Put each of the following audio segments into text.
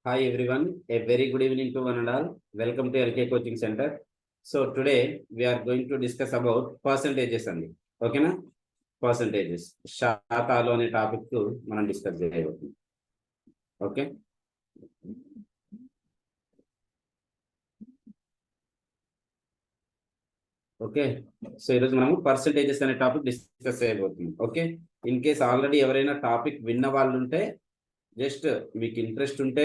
Hi everyone, a very good evening to one and all. Welcome to LK Coaching Center. So today we are going to discuss about percentages అండి. ఓకేనా? Percentages శాతాలు అనే topic మనం discuss చేయబోతున్నాం. Okay, okay. So ఈరోజు మనము percentages అనే topic discuss చేయబోతున్నాం. Okay, in case already ఎవరైనా టాపిక్ విన్న వాళ్ళు ఉంటే జస్ట్ మీకు ఇంట్రెస్ట్ ఉంటే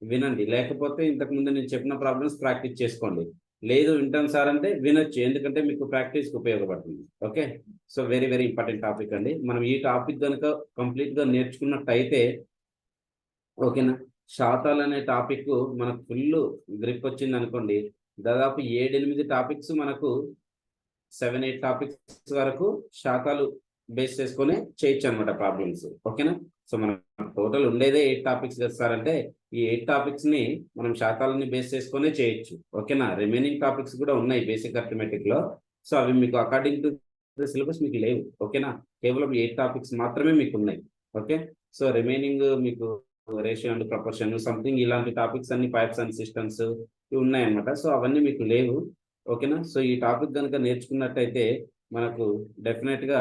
వినండి, లేకపోతే ఇంతకు ముందు నేను చెప్పిన ప్రాబ్లమ్స్ ప్రాక్టీస్ చేసుకోండి. లేదు వింటాను సార్ అంటే వినొచ్చు, ఎందుకంటే మీకు ప్రాక్టీస్కి ఉపయోగపడుతుంది. Okay, so very very important topic అండి. మనం ఈ టాపిక్ కనుక కంప్లీట్గా నేర్చుకున్నట్టయితే ఓకేనా, శాతాలు అనే టాపిక్ మనకు ఫుల్ గ్రిప్ వచ్చింది అనుకోండి, దాదాపు 7-8 టాపిక్స్ మనకు 7-8 టాపిక్స్ వరకు శాతాలు బేస్ చేసుకొని చేయొచ్చు అనమాట ప్రాబ్లమ్స్. ఓకేనా, సో మనం టోటల్ ఉండేదే 8 టాపిక్స్ చేస్తారంటే ఈ 8 టాపిక్స్ ని మనం శాతాలని బేస్ చేసుకునే చేయొచ్చు. ఓకేనా, రిమైనింగ్ టాపిక్స్ కూడా ఉన్నాయి బేసిక్ అర్థమెటిక్ లో. సో అవి మీకు అకార్డింగ్ టు సిలబస్ మీకు లేవు. ఓకేనా, కేవలం 8 టాపిక్స్ మాత్రమే మీకు ఉన్నాయి. ఓకే, సో రిమైనింగ్ మీకు రేషియో అండ్ ప్రపోర్షన్ సంథింగ్ ఇలాంటి టాపిక్స్ అన్ని పైప్స్ అండ్ సిస్టమ్స్ ఇవి ఉన్నాయన్నమాట. సో అవన్నీ మీకు లేవు. ఓకేనా, సో ఈ టాపిక్ కనుక నేర్చుకున్నట్టయితే మనకు డెఫినెట్ గా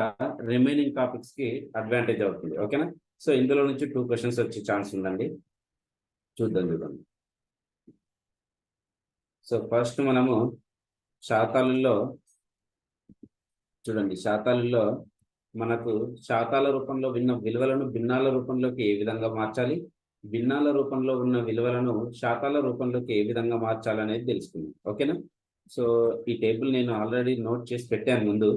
రిమైనింగ్ టాపిక్స్ కి అడ్వాంటేజ్ అవుతుంది. ఓకేనా, సో ఇందులో నుంచి 2 క్వశ్చన్స్ వచ్చే ఛాన్స్ ఉందండి. చూడండి. సో ఫస్ట్ మనము శాతాలలో చూడండి, శాతాలలో మనకు శాతాల రూపంలో ఉన్న విలువలను భిన్నాల రూపంలోకి ఏ విధంగా మార్చాలి, భిన్నాల రూపంలో ఉన్న విలువలను శాతాల రూపంలోకి ఏ విధంగా మార్చాలి అనేది తెలుసుకుందాం. ఓకేనా, సో ఈ టేబుల్ నేను ఆల్రెడీ నోట్ చేసి పెట్టాను ముందు.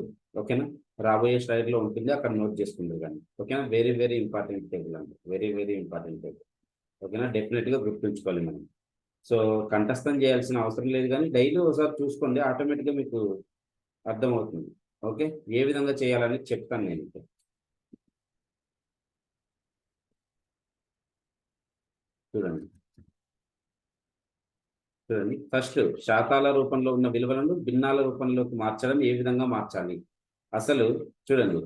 ఓకేనా, రాబోయే స్లైడ్లో ఉంటుంది, అక్కడ నోట్ చేసుకుంటారు కానీ. ఓకేనా, వెరీ వెరీ ఇంపార్టెంట్ టేబుల్ అండి, వెరీ వెరీ ఇంపార్టెంట్ టేబుల్. ఓకేనా, డెఫినెట్గా గుర్తుంచుకోవాలి మనం. సో కంఠస్థం చేయాల్సిన అవసరం లేదు, కానీ డైలీ ఒకసారి చూసుకోండి, ఆటోమేటిక్గా మీకు అర్థమవుతుంది. ఓకే, ఏ విధంగా చేయాలని చెప్తాను నేను. చూడండి చూడండి, ఫస్ట్ శాతాల రూపంలో ఉన్న విలువలను భిన్నాల రూపంలోకి మార్చడం ఏ విధంగా మార్చాలి అసలు చూడండి.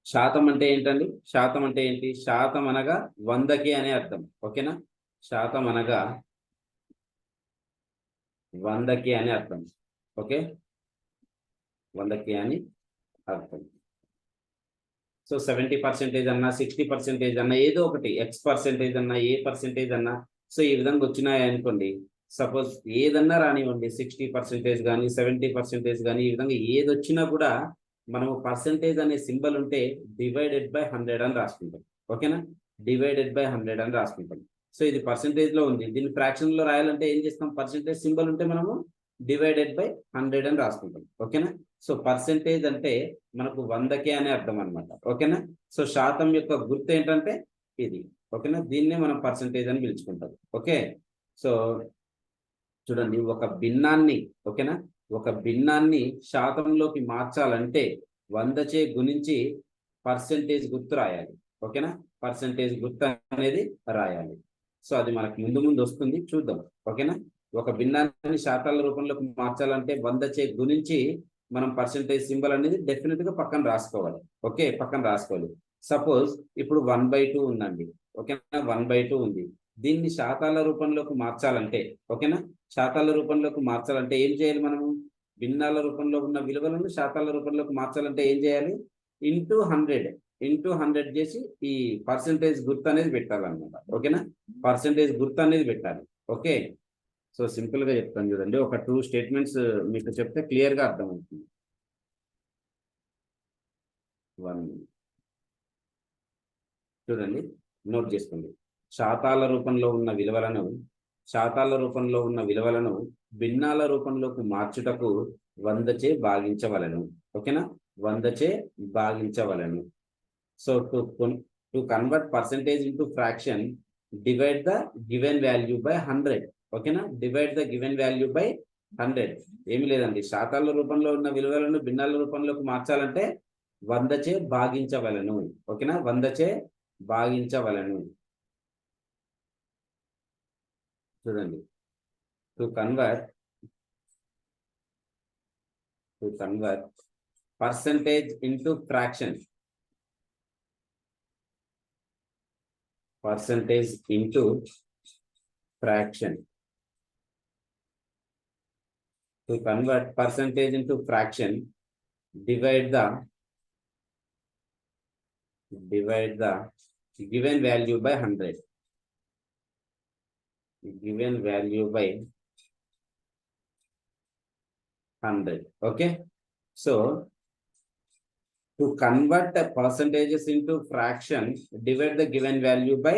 శాతం అంటే ఏంటండి? శాతం అంటే ఏంటి? శాతం అనగా 100కి అనే అర్థం. ఓకేనా, శాతం అనగా 100కి అనే అర్థం. ఓకే, 100కి అని అర్థం. సో 70% అన్నా 60% అన్నా ఏదో ఒకటి, X% అన్నా ఏ పర్సెంటేజ్ అన్నా, సో ఈ విధంగా వచ్చినాయి అనుకోండి. సపోజ్ ఏదన్నా రానివ్వండి, 60% కానీ 70% కానీ ఈ విధంగా ఏది వచ్చినా కూడా మనము పర్సెంటేజ్ అనే సింబల్ ఉంటే /100 అని రాసుకుంటాం. ఓకేనా, /100 అని రాసుకుంటాం. సో ఇది పర్సెంటేజ్ లో ఉంది, దీన్ని ఫ్రాక్షన్ లో రాయాలంటే ఏం చేస్తాం? పర్సెంటేజ్ సింబల్ ఉంటే మనము /100 అని రాసుకుంటాం. ఓకేనా, సో పర్సెంటేజ్ అంటే మనకు 100కే అనే అర్థం అనమాట. ఓకేనా, సో శాతం యొక్క గుర్తు ఏంటంటే ఇది. ఓకేనా, దీన్నే మనం పర్సెంటేజ్ అని పిలుచుకుంటాం. ఓకే, సో చూడండి, ఒక భిన్నాన్ని ఓకేనా, ఒక భిన్నాన్ని శాతంలోకి మార్చాలంటే 100చే గుణించి పర్సెంటేజ్ గుర్తు రాయాలి. ఓకేనా, పర్సెంటేజ్ గుర్తు అనేది రాయాలి. సో అది మనకు ముందు ముందు వస్తుంది, చూద్దాం. ఓకేనా, ఒక భిన్నాన్ని శాతాల రూపంలోకి మార్చాలంటే 100చే గుణించి మనం పర్సెంటేజ్ సింబల్ అనేది డెఫినెట్ గా పక్కన రాసుకోవాలి. ఓకే, పక్కన రాసుకోవాలి. సపోజ్ ఇప్పుడు 1/2 ఉందండి. ఓకేనా, 1/2 ఉంది. దీన్ని శాతాల రూపంలోకి మార్చాలంటే ఓకేనా, శాతాల రూపంలోకి మార్చాలంటే ఏం చేయాలి మనము? భిన్నాల రూపంలో ఉన్న విలువలను శాతాల రూపంలోకి మార్చాలంటే ఏం చేయాలి? ఇంటూ 100 చేసి ఈ పర్సెంటేజ్ గుర్తు అనేది పెట్టాలన్నమాట. ఓకేనా, పర్సెంటేజ్ గుర్తు అనేది పెట్టాలి. ఓకే, సో సింపుల్ గా చెప్తాను చూడండి, ఒక 2 స్టేట్మెంట్స్ మీకు చెప్తే క్లియర్ గా అర్థమవుతుంది. 1 చూడండి, నోట్ చేసుకోండి. శాతాల రూపంలో ఉన్న విలువలను భిన్నాల రూపంలోకి మార్చుటకు 100చే భాగించవలను. ఓకేనా, 100చే భాగించవలను. So to convert percentage into fraction, divide the given value by 100. ఓకేనా, divide the given value by 100. ఏమి లేదండి, శాతాల రూపంలో ఉన్న విలువలను భిన్నాల రూపంలోకి మార్చాలంటే 100చే భాగించవలను. ఓకేనా, 100చే భాగించవలను. చూడండి, to convert percentage into fraction, percentage into fraction. To convert percentage into fraction, divide the given value by 100. Given value by 100. Okay. So to convert the percentages into fraction, divide the given value by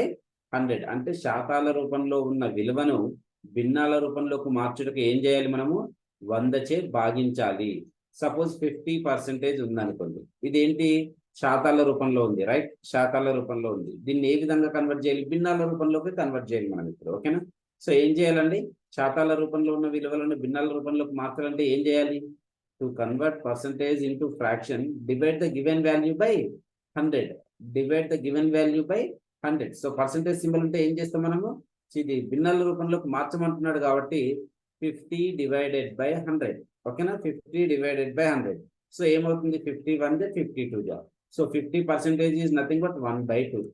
100. అంటే శాతాల రూపంలో ఉన్న విలువను భిన్నాల రూపంలోకి మార్చుటకు ఏం చేయాలి మనము? 100 చే భాగించాలి. సపోజ్ 50% ఉందనుకోండి. ఇదేంటి? శాతాల రూపంలో ఉంది, రైట్? శాతాల రూపంలో ఉంది. దీన్ని ఏ విధంగా కన్వర్ట్ చేయాలి? భిన్నాల రూపంలోకి కన్వర్ట్ చేయాలి మనం ఇప్పుడు. ఓకేనా? సో ఏం చేయాలండి? శాతాల రూపంలో ఉన్న విలువలను భిన్నాల రూపంలోకి మార్చాలంటే ఏం చేయాలి? To convert percentage into fraction, divide the given value by 100. Divide the given value by 100. So percentage symbol ఉంటే ఏం చేస్తాం మనము? ఇది భిన్నాల రూపంలోకి మార్చమంటున్నాడు కాబట్టి 50 divided by 100. ఓకేనా? 50 divided by 100. సో ఏమవుతుంది? 51 52 జా. So 50% is nothing but 1/2.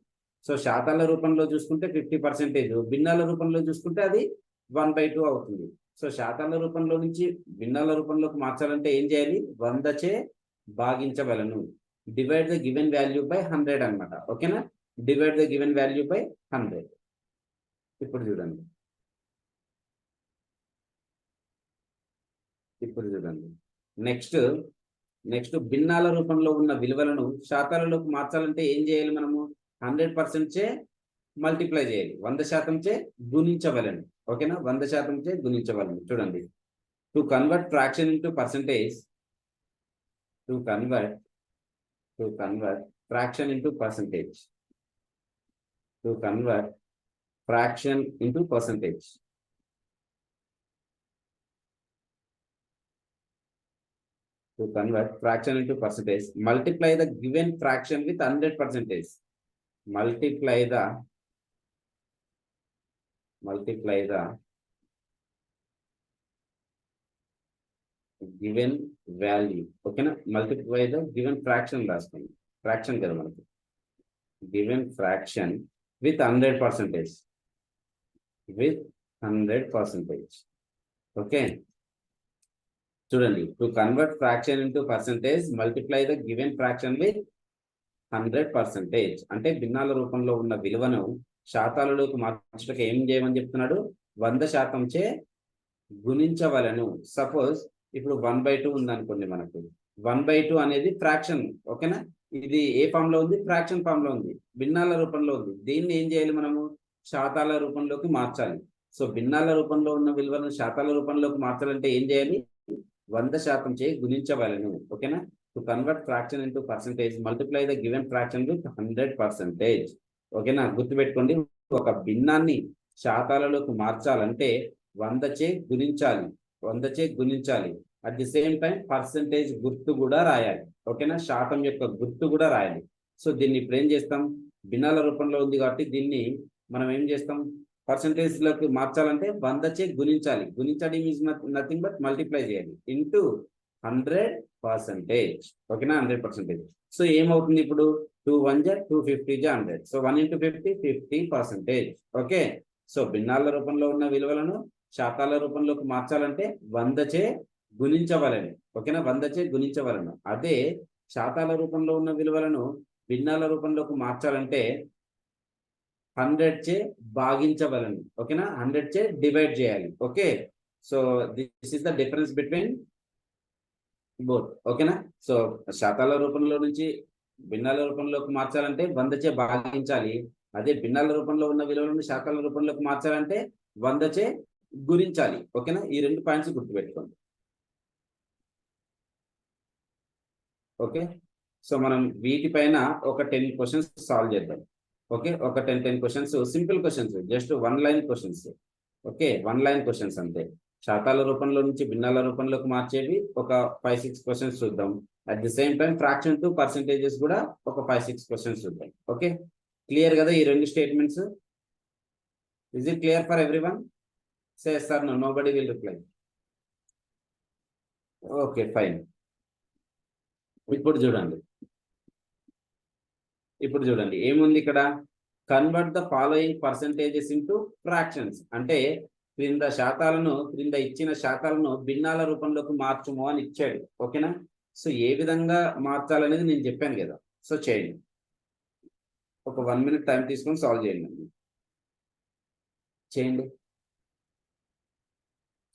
So శాతాల రూపంలో చూసుకుంటే 50%, భిన్నాల రూపంలో చూసుకుంటే అది 1/2 అవుతుంది. సో శాతాల రూపంలో నుంచి భిన్నాల రూపంలోకి మార్చాలంటే ఏం చేయాలి? 100 చే భాగించవలను. Divide the given value by 100 అన్నమాట. ఓకేనా? Divide the given value by 100. ఇప్పుడు చూడండి, నెక్స్ట్ భిన్నాల రూపంలో ఉన్న విలువలను శాతాలలోకి మార్చాలంటే ఏం చేయాలి మనము? 100% చే మల్టిప్లై చేయాలి, 100% చే గుణించవలను. ఓకేనా? 100% చే గుణించవలను. చూడండి, to convert fraction into percentage, to convert fraction into percentage, to convert fraction into percentage, to convert fraction into percentage, multiply the given fraction with 100%. Multiply the given value. Okay na? Multiply the given fraction last time. Fraction kada manaki. Given fraction with 100%. With 100%. Okay. చూడండి, to convert fraction into percentage, multiply the given fraction with 100%. అంటే భిన్నాల రూపంలో ఉన్న విలువను శాతాలలోకి మార్చడానికి ఏం చేయమని చెప్తున్నాడు? 100% చే గుణించవలను. సపోజ్ ఇప్పుడు 1/2 ఉందనుకోండి, మనకు 1/2 అనేది ఫ్రాక్షన్. ఓకేనా? ఇది ఏ ఫామ్ లో ఉంది? ఫ్రాక్షన్ ఫామ్ లో ఉంది, భిన్నాల రూపంలో ఉంది. దీన్ని ఏం చేయాలి మనము? శాతాల రూపంలోకి మార్చాలి. సో భిన్నాల రూపంలో ఉన్న విలువను శాతాల రూపంలోకి మార్చాలంటే ఏం చేయాలి? 100% చే గుణించవలను. ఓకేనా? To convert fraction into percentage, multiply the given fraction with 100%. ఓకేనా? గుర్తుపెట్టుకోండి, ఒక భిన్నాన్ని శాతాలలోకి మార్చాలంటే 100 చే గుణించాలి, 100 చే గుణించాలి. At the same time percentage గుర్తు కూడా రాయాలి. ఓకేనా? శాతం యొక్క గుర్తు కూడా రాయాలి. సో దీన్ని ఇప్పుడు ఏం చేస్తాం? భిన్నాల రూపంలో ఉంది కాబట్టి దీన్ని మనం ఏం చేస్తాం? పర్సంటేజ్ లోకి మార్చాలంటే 100 చే గుణించాలి. గుణించడం ఈజ్ నథింగ్ బట్ మల్టిప్లై చేయాలి ఇంటూ 100%. ఓకేనా? 100%. సో ఏమవుతుంది ఇప్పుడు? 2 1 250 100. So 1 into 50 50%. ఓకే. సో భిన్నాల రూపంలో ఉన్న విలువలను శాతాల రూపంలోకి మార్చాలంటే 100 చే గుణించవలను. ఓకేనా? 100 చే గుణించవలను. అదే శాతాల రూపంలో ఉన్న విలువలను భిన్నాల రూపంలోకి మార్చాలంటే 100 చే భాగించవలను. ఓకేనా? 100 చే డివైడ్ చేయాలి. Okay. So this is the difference between both. ఓకేనా? సో శాతాల రూపంలో నుంచి భిన్నాల రూపంలోకి మార్చాలంటే 100 చే భాగించాలి. అదే భిన్నాల రూపంలో ఉన్న విలువలను శాతాల రూపంలోకి మార్చాలంటే 100 చే గుణించాలి. ఓకేనా? ఈ 2 పాయింట్స్ గుర్తుపెట్టుకోండి. ఓకే. సో మనం వీటిపైన ఒక 10 క్వశ్చన్స్ సాల్వ్ చేద్దాం. ఓకే. ఒక 10 questions, simple questions, just 1 line questions. Okay, 1 line questions అంతే. శాతాల రూపంలో నుంచి భిన్నాల రూపంలోకి మార్చేవి ఒక 5-6 క్వశ్చన్స్ చూద్దాం. At the same time fraction to percentages కూడా ఒక 5-6 క్వశ్చన్స్ చూద్దాం. ఓకే, క్లియర్ కదా ఈ 2 statements? Is it clear for everyone? Say sir no, nobody will reply. Okay, fine. ఇప్పుడు చూడండి ఏముంది ఇక్కడ? Convert the following percentages into fractions. అంటే క్రింద శాతాలను, క్రింద ఇచ్చిన శాతాలను భిన్నాల రూపంలోకి మార్చుము అని ఇచ్చాడు. ఓకేనా? సో ఏ విధంగా మార్చాలనేది నేను చెప్పాను కదా. సో చేయండి, ఒక 1 minute టైం తీసుకొని సాల్వ్ చేయండి. చేయండి.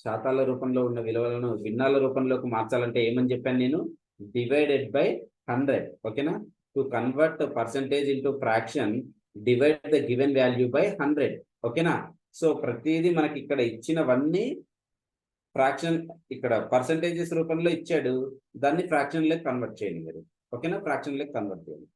శాతాల రూపంలో ఉన్న విలువలను భిన్నాల రూపంలోకి మార్చాలంటే ఏమని చెప్పాను నేను? Divided by 100. ఓకేనా? To convert percentage into fraction, divide the given value by 100. ఓకేనా? సో ప్రతిదీ మనకి ఇక్కడ ఇచ్చినవన్నీ ఫ్రాక్షన్, ఇక్కడ పర్సెంటేజెస్ రూపంలో ఇచ్చాడు, దాన్ని ఫ్రాక్షన్ లెక్క కన్వర్ట్ చేయండి మీరు. ఓకేనా? ఫ్రాక్షన్ లెక్క కన్వర్ట్ చేయండి.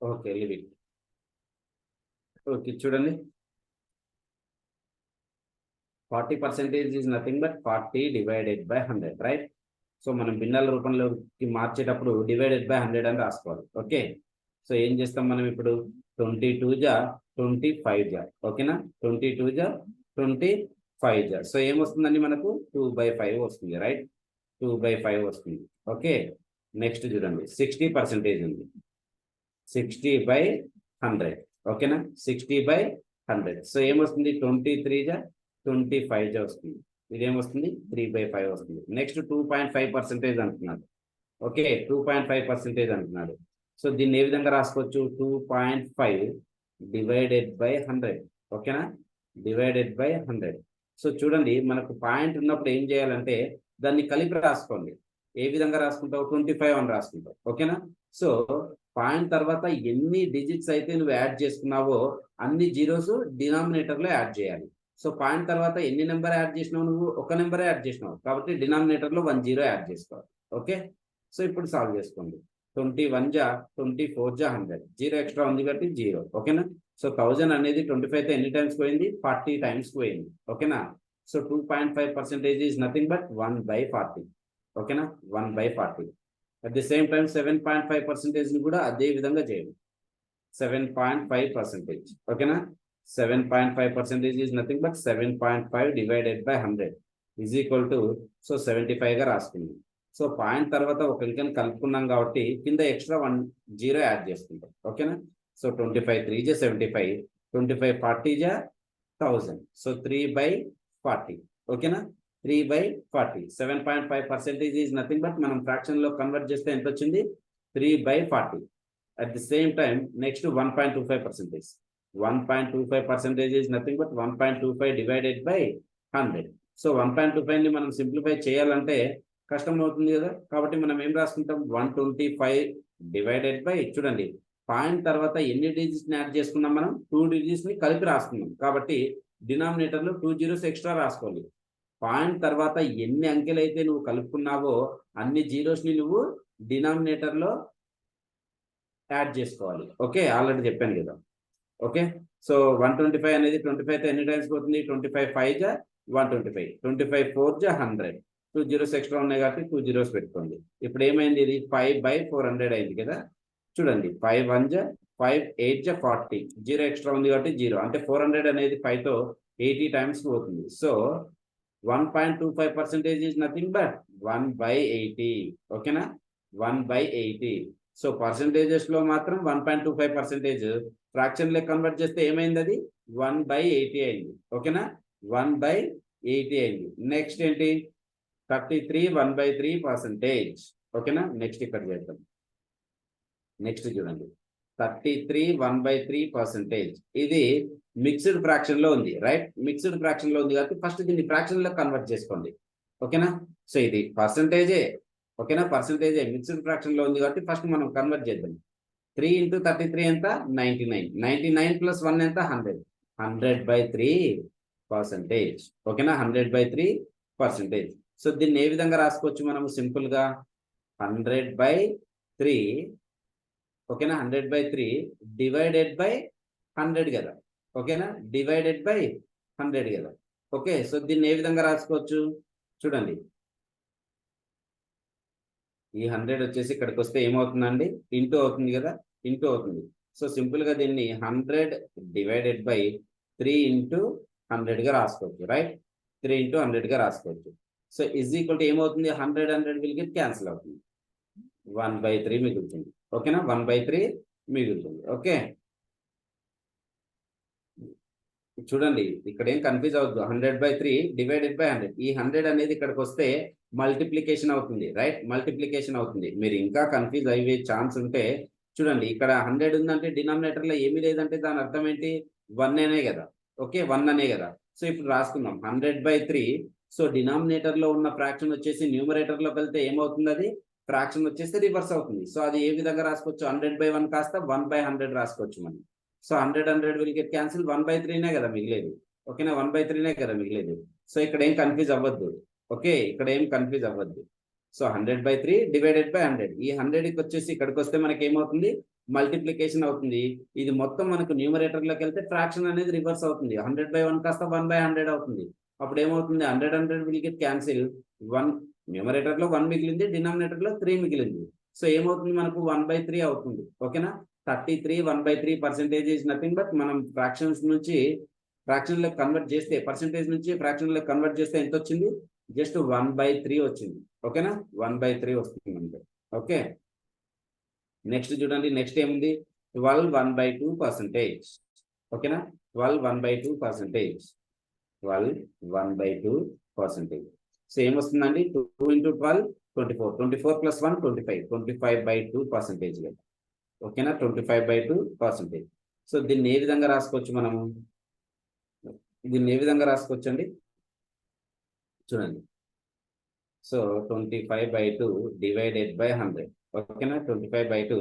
Okay, leave it. ఓకే, చూడండి, 40% is nothing but 40 divided by 100, right? So మనం భిన్నాల రూపంలోకి మార్చేటప్పుడు డివైడెడ్ బై 100 అని రాసుకోవాలి. ఓకే, సో ఏం చేస్తాం మనం ఇప్పుడు? 22 జా 25 జా. ఓకేనా? 22 జా 25 జా. సో ఏమొస్తుందండి మనకు? 2/5 వస్తుంది, రైట్? 2/5 వస్తుంది. ఓకే, నెక్స్ట్ చూడండి, 60% ఉంది. 60/100. ఓకేనా? 60/100. సో ఏమొస్తుంది? 23 జా 25 జా వస్తుంది. ఇదేమొస్తుంది? 3/5 వస్తుంది. నెక్స్ట్ 2.5% అంటున్నాడు. ఓకే, 2.5% అంటున్నాడు. సో దీన్ని ఏ విధంగా రాసుకోవచ్చు? 2.5 డివైడెడ్ బై 100. ఓకేనా? Divided by 100. సో చూడండి, మనకు పాయింట్ ఉన్నప్పుడు ఏం చేయాలంటే దాన్ని కలిపి రాసుకోండి. ఏ విధంగా రాసుకుంటావు? 25 అని రాసుకుంటావు. ఓకేనా? సో పాయింట్ తర్వాత ఎన్ని డిజిట్స్ అయితే నువ్వు యాడ్ చేసుకున్నావో అన్ని జీరోస్ డినామినేటర్లో యాడ్ చేయాలి. సో పాయింట్ తర్వాత ఎన్ని నెంబర్ యాడ్ చేసినావు? నువ్వు ఒక నెంబరే యాడ్ చేసినావు కాబట్టి డినామినేటర్లో 1 జీరో యాడ్ చేసుకోవాలి. ఓకే, సో ఇప్పుడు సాల్వ్ చేసుకోండి. 21 జా 24 జా 100. జీరో ఎక్స్ట్రా ఉంది కాబట్టి జీరో. ఓకేనా? సో 1000 అనేది 25తో ఎన్ని టైమ్స్ పోయింది? 40 టైమ్స్ పోయింది. ఓకేనా? So 2.5% is nothing but 1/40. ఓకేనా? 1/40. అట్ ది సేమ్ టైం 7.5% కూడా అదే విధంగా చేయండి. 7.5%. ఓకేనా? 7.5% is nothing but 7.5 divided by 100 is equal to, so 75 గా రాసుకుందాం. సో పాయింట్ తర్వాత ఒక అంకెని కలుపుకున్నాం కాబట్టి కింద ఎక్స్ట్రా 1 జీరో యాడ్ చేసుకుంటాం. ఓకేనా? సో 25 3 జా 75, 25 40 జా 1000. సో 3/40. ఓకేనా? 3/40. 7.5% ఈజ్ నథింగ్ బట్ మనం ఫ్రాక్షన్ లో కన్వర్ట్ చేస్తే ఎంత వచ్చింది? 3/40. At the same time next 1.25%. 1.25% is nothing but 1.25 divided by 100. So 1.25 ని మనం సింప్లిఫై చేయాలంటే కష్టం అవుతుంది కదా, కాబట్టి మనం ఏం రాసుకుంటాం? 125 డివైడెడ్ బై, చూడండి పాయింట్ తర్వాత ఎన్ని డిజిట్స్ ని యాడ్ చేసుకున్నాం మనం? 2 డిజిట్స్ ని కలిపి రాసుకున్నాం కాబట్టి డినామినేటర్ లో 2 జీరోస్ ఎక్స్ట్రా రాసుకోవాలి. పాయింట్ తర్వాత ఎన్ని అంకెలు అయితే నువ్వు కలుపుకున్నావో అన్ని జీరోస్ ని నువ్వు డినామినేటర్ లో యాడ్ చేసుకోవాలి. ఓకే, ఆల్రెడీ చెప్పాను కదా. ఓకే, సో 125 అనేది 25తో ఎన్ని టైమ్స్ పోతుంది? 25 5 జా 125, 25 4 జా 100. 2 జీరోస్ ఎక్స్ట్రా ఉన్నాయి కాబట్టి 2 జీరోస్ పెట్టుకోండి. ఇప్పుడు ఏమైంది? ఇది 5/400 అయింది కదా. చూడండి, 5 1 జా 5 8 జా 40. జీరో ఎక్స్ట్రా ఉంది కాబట్టి జీరో, అంటే 400 అనేది 5తో 80 టైమ్స్ పోతుంది. So 1.25% is nothing but 1/80. ఓకేనా? 1/80. సో పర్సెంటేజెస్ లో మాత్రం 1.25%, ఫ్రాక్షన్ లెక్క కన్వర్ట్ చేస్తే ఏమైంది? అది 1/80 అయింది. ఓకేనా? 1/80 అయింది. నెక్స్ట్ ఏంటి? 33 1/3%. ఓకేనా? నెక్స్ట్ ఇక్కడ చేద్దాం. నెక్స్ట్ చూడండి, 33 1/3%. ఇది మిక్స్డ్ ఫ్రాక్షన్ లో ఉంది, రైట్? మిక్స్డ్ ఫ్రాక్షన్ లో ఉంది కాబట్టి ఫస్ట్ దీన్ని ఫ్రాక్షన్ లో కన్వర్ట్ చేసుకోండి. ఓకేనా? సో ఇది పర్సంటేజే. ఓకేనా? పర్సంటేజే మిక్స్డ్ ఫ్రాక్షన్ లో ఉంది కాబట్టి ఫస్ట్ మనం కన్వర్ట్ చేద్దాం. 3 × 33 ఎంత? 99. 99 + 1 ఎంత? 100. 100/3%. ఓకేనా? 100/3%. సో దీన్ని ఏ విధంగా రాసుకోవచ్చు మనము? సింపుల్ గా 100/3. ఓకేనా? 100/3 డివైడెడ్ బై 100 కదా, ఓకేనా, డివైడెడ్ బై 100 కదా. ఓకే, సో దీన్ని ఏ విధంగా రాసుకోవచ్చు చూడండి. ఈ 100 వచ్చేసి ఇక్కడికి వస్తే ఏమవుతుందండి, ఇంటూ అవుతుంది కదా, ఇంటూ అవుతుంది. సో సింపుల్ గా దీన్ని 100 డివైడెడ్ బై 3 ఇంటూ 100 గా రాసుకోవచ్చు, రైట్. 3 ఇంటూ 100 గా రాసుకోవచ్చు. సో ఈజ్ ఈక్వల్ టు ఏమవుతుంది, 100 విల్ గెట్ క్యాన్సిల్ అవుతుంది, 1/3 మిగులుతుంది. ఓకేనా, 1/3 మిగులుతుంది. ఓకే, చూడండి ఇక్కడ ఏం కన్ఫ్యూజ్ అవుతుంది. 100/3 డివైడెడ్ బై 100. ఈ 100 అనేది ఇక్కడికి వస్తే మల్టిప్లికేషన్ అవుతుంది, రైట్, మల్టిప్లికేషన్ అవుతుంది. మీరు ఇంకా కన్ఫ్యూజ్ అయ్యే ఛాన్స్ ఉంటే చూడండి, ఇక్కడ 100 ఉందంటే డినామినేటర్ లో ఏమీ లేదంటే దాని అర్థం ఏంటి, 1 అనే కదా. ఓకే, 1 అనే కదా. సో ఇప్పుడు రాసుకుందాం 100/3. సో డినామినేటర్ లో ఉన్న ఫ్రాక్షన్ వచ్చేసి న్యూమరేటర్ లోకి వెళ్తే ఏమవుతుంది, అది ఫ్రాక్షన్ వచ్చేస్తే రివర్స్ అవుతుంది. సో అది ఏ విధంగా రాసుకోవచ్చు, 100/1 కాస్త 1/100 రాసుకోవచ్చు మనం. సో 100 విల్ గెట్ క్యాన్సిల్, 1/3నే కదా మిగిలేదు. ఓకేనా, 1/3నే కదా మిగిలేదు. సో ఇక్కడ ఏం కన్ఫ్యూజ్ అవ్వద్దు. ఓకే, ఇక్కడ ఏం కన్ఫ్యూజ్ అవ్వద్దు. So 100/3 divided by 100. ఈ 100కి వచ్చేసి ఇక్కడికి వస్తే మనకి ఏమవుతుంది, మల్టిప్లికేషన్ అవుతుంది. ఇది మొత్తం మనకు న్యూమరేటర్ లోకి వెళ్తే ఫ్రాక్షన్ అనేది రివర్స్ అవుతుంది. 100/1 కాస్త 1/100 అవుతుంది. అప్పుడు ఏమవుతుంది, 100 విల్ గెట్ క్యాన్సిల్. 1 న్యూమరేటర్ లో 1 మిగిలింది, డినామినేటర్ లో 3 మిగిలింది. సో ఏమవుతుంది మనకు 1/3 అవుతుంది. ఓకేనా, 33 1/3 ఈజ్ నథింగ్ బట్ మనం ఫ్రాక్షన్స్ నుంచి ఫ్రాక్షన్ లో కన్వర్ట్ చేస్తే, పర్సెంటేజ్ నుంచి ఫ్రాక్షన్ లో కన్వర్ట్ చేస్తే ఎంత వచ్చింది, జస్ట్ 1/3 వచ్చింది. ఓకేనా, 1/3 వస్తుంది అంటే. ఓకే, నెక్స్ట్ చూడండి, నెక్స్ట్ ఏముంది, 12 1/2%. ఓకేనా, 12 1/2%. 12 1/2%. సో ఏమొస్తుందండి, 2 ఇంటూ 12 24. 24 ప్లస్ 1 25. 25/2%. ఓకేనా, 25/2%. సో దీన్ని ఏ విధంగా రాసుకోవచ్చు మనము, దీన్ని ఏ విధంగా రాసుకోవచ్చు అండి చూడండి. So 25/2 divided by 100. ఓకేనా, 25/2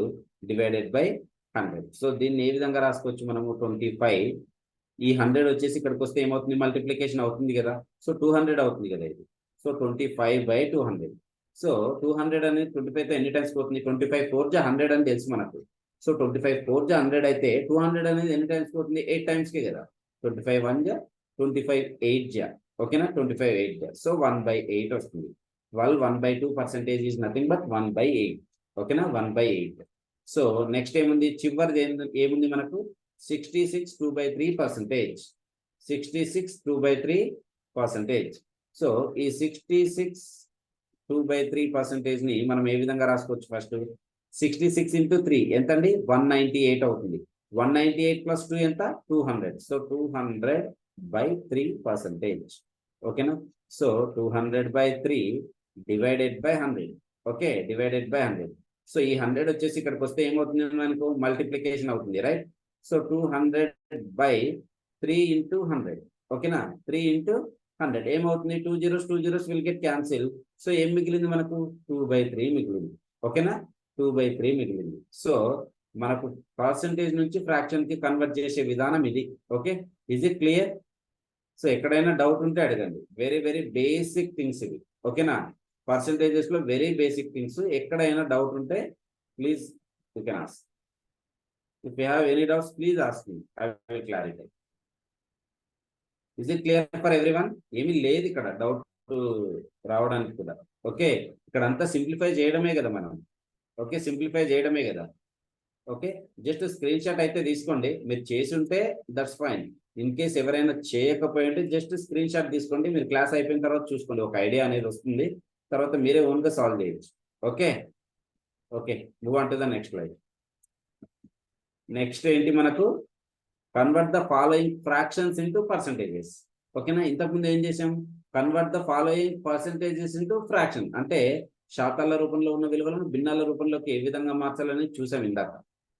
డివైడెడ్ బై 100. సో దీన్ని ఏ విధంగా రాసుకోవచ్చు మనము, 25, ఈ 100 వచ్చేసి ఇక్కడికి వస్తే ఏమవుతుంది, మల్టిప్లికేషన్ అవుతుంది కదా. సో 200 అవుతుంది కదా ఇది. సో 25/200. సో 200 అనేది 25తో ఎన్ని టైమ్స్ పోతుంది, 25 4 జా 100 అని తెలుసు మనకు. సో 25 4 జా 100 అయితే 200 అనేది ఎన్ని టైమ్స్ పోతుంది, 8 టైమ్స్కే కదా. 25 1 జా 25 8 జా. ఓకేనా, 25 8 జా. సో 1/8 వస్తుంది. 12 1/2% ఈజ్ నథింగ్ బట్ 1/8. ఓకేనా, 1/8. సో నెక్స్ట్ ఏముంది, చివరిది ఏముంది మనకు, 66 2/3%. 66 2/3%. సో ఈ 66 2/3% ని మనం ఏ విధంగా రాసుకోవచ్చు, ఫస్ట్ 66 ఇంటూ 3 ఎంత అండి, 198 అవుతుంది. 198 ప్లస్ 2 ఎంత, 200. సో 200/3%. ఓకేనా, so 200/3 divided by 100. Okay, divided by 100. So ఈ 100 వచ్చేసి ఇక్కడికి వస్తే ఏమవుతుంది మనకు, మల్టిప్లికేషన్ అవుతుంది, రైట్. So 200/3 into 100. ఓకేనా, 3 ఇంటూ 100 ఏమవుతుంది, 2 zeros 2 zeros will get cancel. So ఏం మిగిలింది మనకు, 2/3 మిగిలింది. ఓకేనా, 2/3 మిగిలింది. సో మనకు పర్సంటేజ్ నుంచి ఫ్రాక్షన్ కి కన్వర్ట్ చేసే విధానం ఇది. Okay, is it clear? So ఎక్కడైనా డౌట్ ఉంటే అడగండి. వెరీ వెరీ బేసిక్ థింగ్స్ ఇవి. ఓకేనా, పర్సంటేజెస్ లో వెరీ బేసిక్ థింగ్స్. ఎక్కడైనా డౌట్ ఉంటే please you can ask. If you have any doubts please ask me, I will clarify. Is it clear for everyone? ఏమీ లేదు ఇక్కడ డౌట్ రావడానికి కూడా. ఓకే, ఇక్కడ అంతా సింప్లిఫై చేయడమే కదా మనం. ఓకే, సింప్లిఫై చేయడమే కదా. ఓకే, జస్ట్ స్క్రీన్ షాట్ అయితే తీసుకోండి. మీరు చేసి ఉంటే దట్స్ ఫైన్. ఇన్ కేస్ ఎవరైనా చేయకపోయి ఉంటే జస్ట్ స్క్రీన్ షాట్ తీసుకోండి. మీరు క్లాస్ అయిపోయిన తర్వాత చూసుకోండి, ఒక ఐడియా అనేది వస్తుంది. తర్వాత మీరే ఓన్గా సాల్వ్ చేయొచ్చు. Okay, okay, move on to the next slide. Next ఏంటి మనకు, convert the following fractions into percentages. ఓకేనా, ఇంతకుముందు ఏం చేసాం, convert the following percentages into fraction, అంటే శాతాల రూపంలో ఉన్న విలువలను భిన్నాల రూపంలోకి ఏ విధంగా మార్చాలని చూసాం ఇందాక.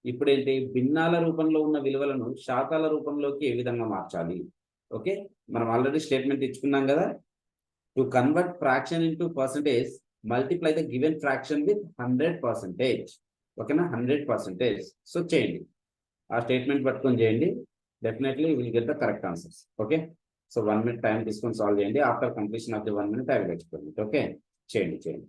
ఇప్పుడు ఏంటి, భిన్నాల రూపంలో ఉన్న విలువలను శాతాల రూపంలోకి ఏ విధంగా మార్చాలి. ఓకే, మనం ఆల్రెడీ స్టేట్మెంట్ ఇచ్చుకున్నాం కదా, to convert fraction into percentage multiply the given fraction with 100%. ఓకేనా, 100%. సో చేయండి, ఆ స్టేట్మెంట్ పట్టుకొని చేయండి. Definitely will get the correct answers. Okay, so 1 minute time తీసుకొని సాల్వ్ చేయండి. After completion of the 1 minute I will explain. Okay, చేయండి చేయండి.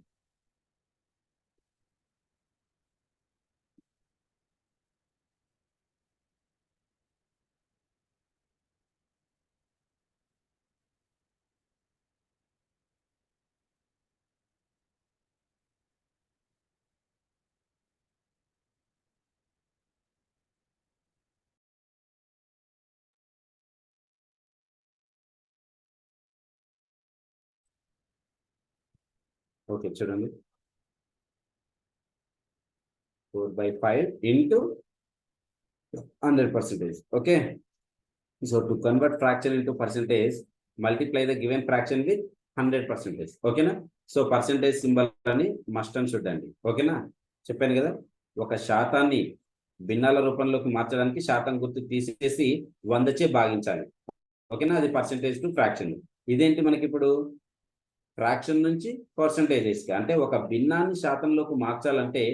Okay చూడండి 4/5 into 100%. Okay. So to convert fraction into percentage, multiply the given fraction with 100%. ఓకేనా. So percentage symbol అని must and should అండి. ఓకేనా. చెప్పాను కదా, ఒక శాతాన్ని భిన్నాల రూపంలోకి మార్చడానికి శాతం గుర్తు తీసేసి 100చే భాగించాలి. ఓకేనా, అది పర్సెంటేజ్ టు ఫ్రాక్షన్. ఇదేంటి మనకి ఇప్పుడు ఫ్రాక్షన్ నుంచి పర్సెంటేజెస్కి, అంటే ఒక భిన్నాన్ని శాతంలోకి మార్చాలంటే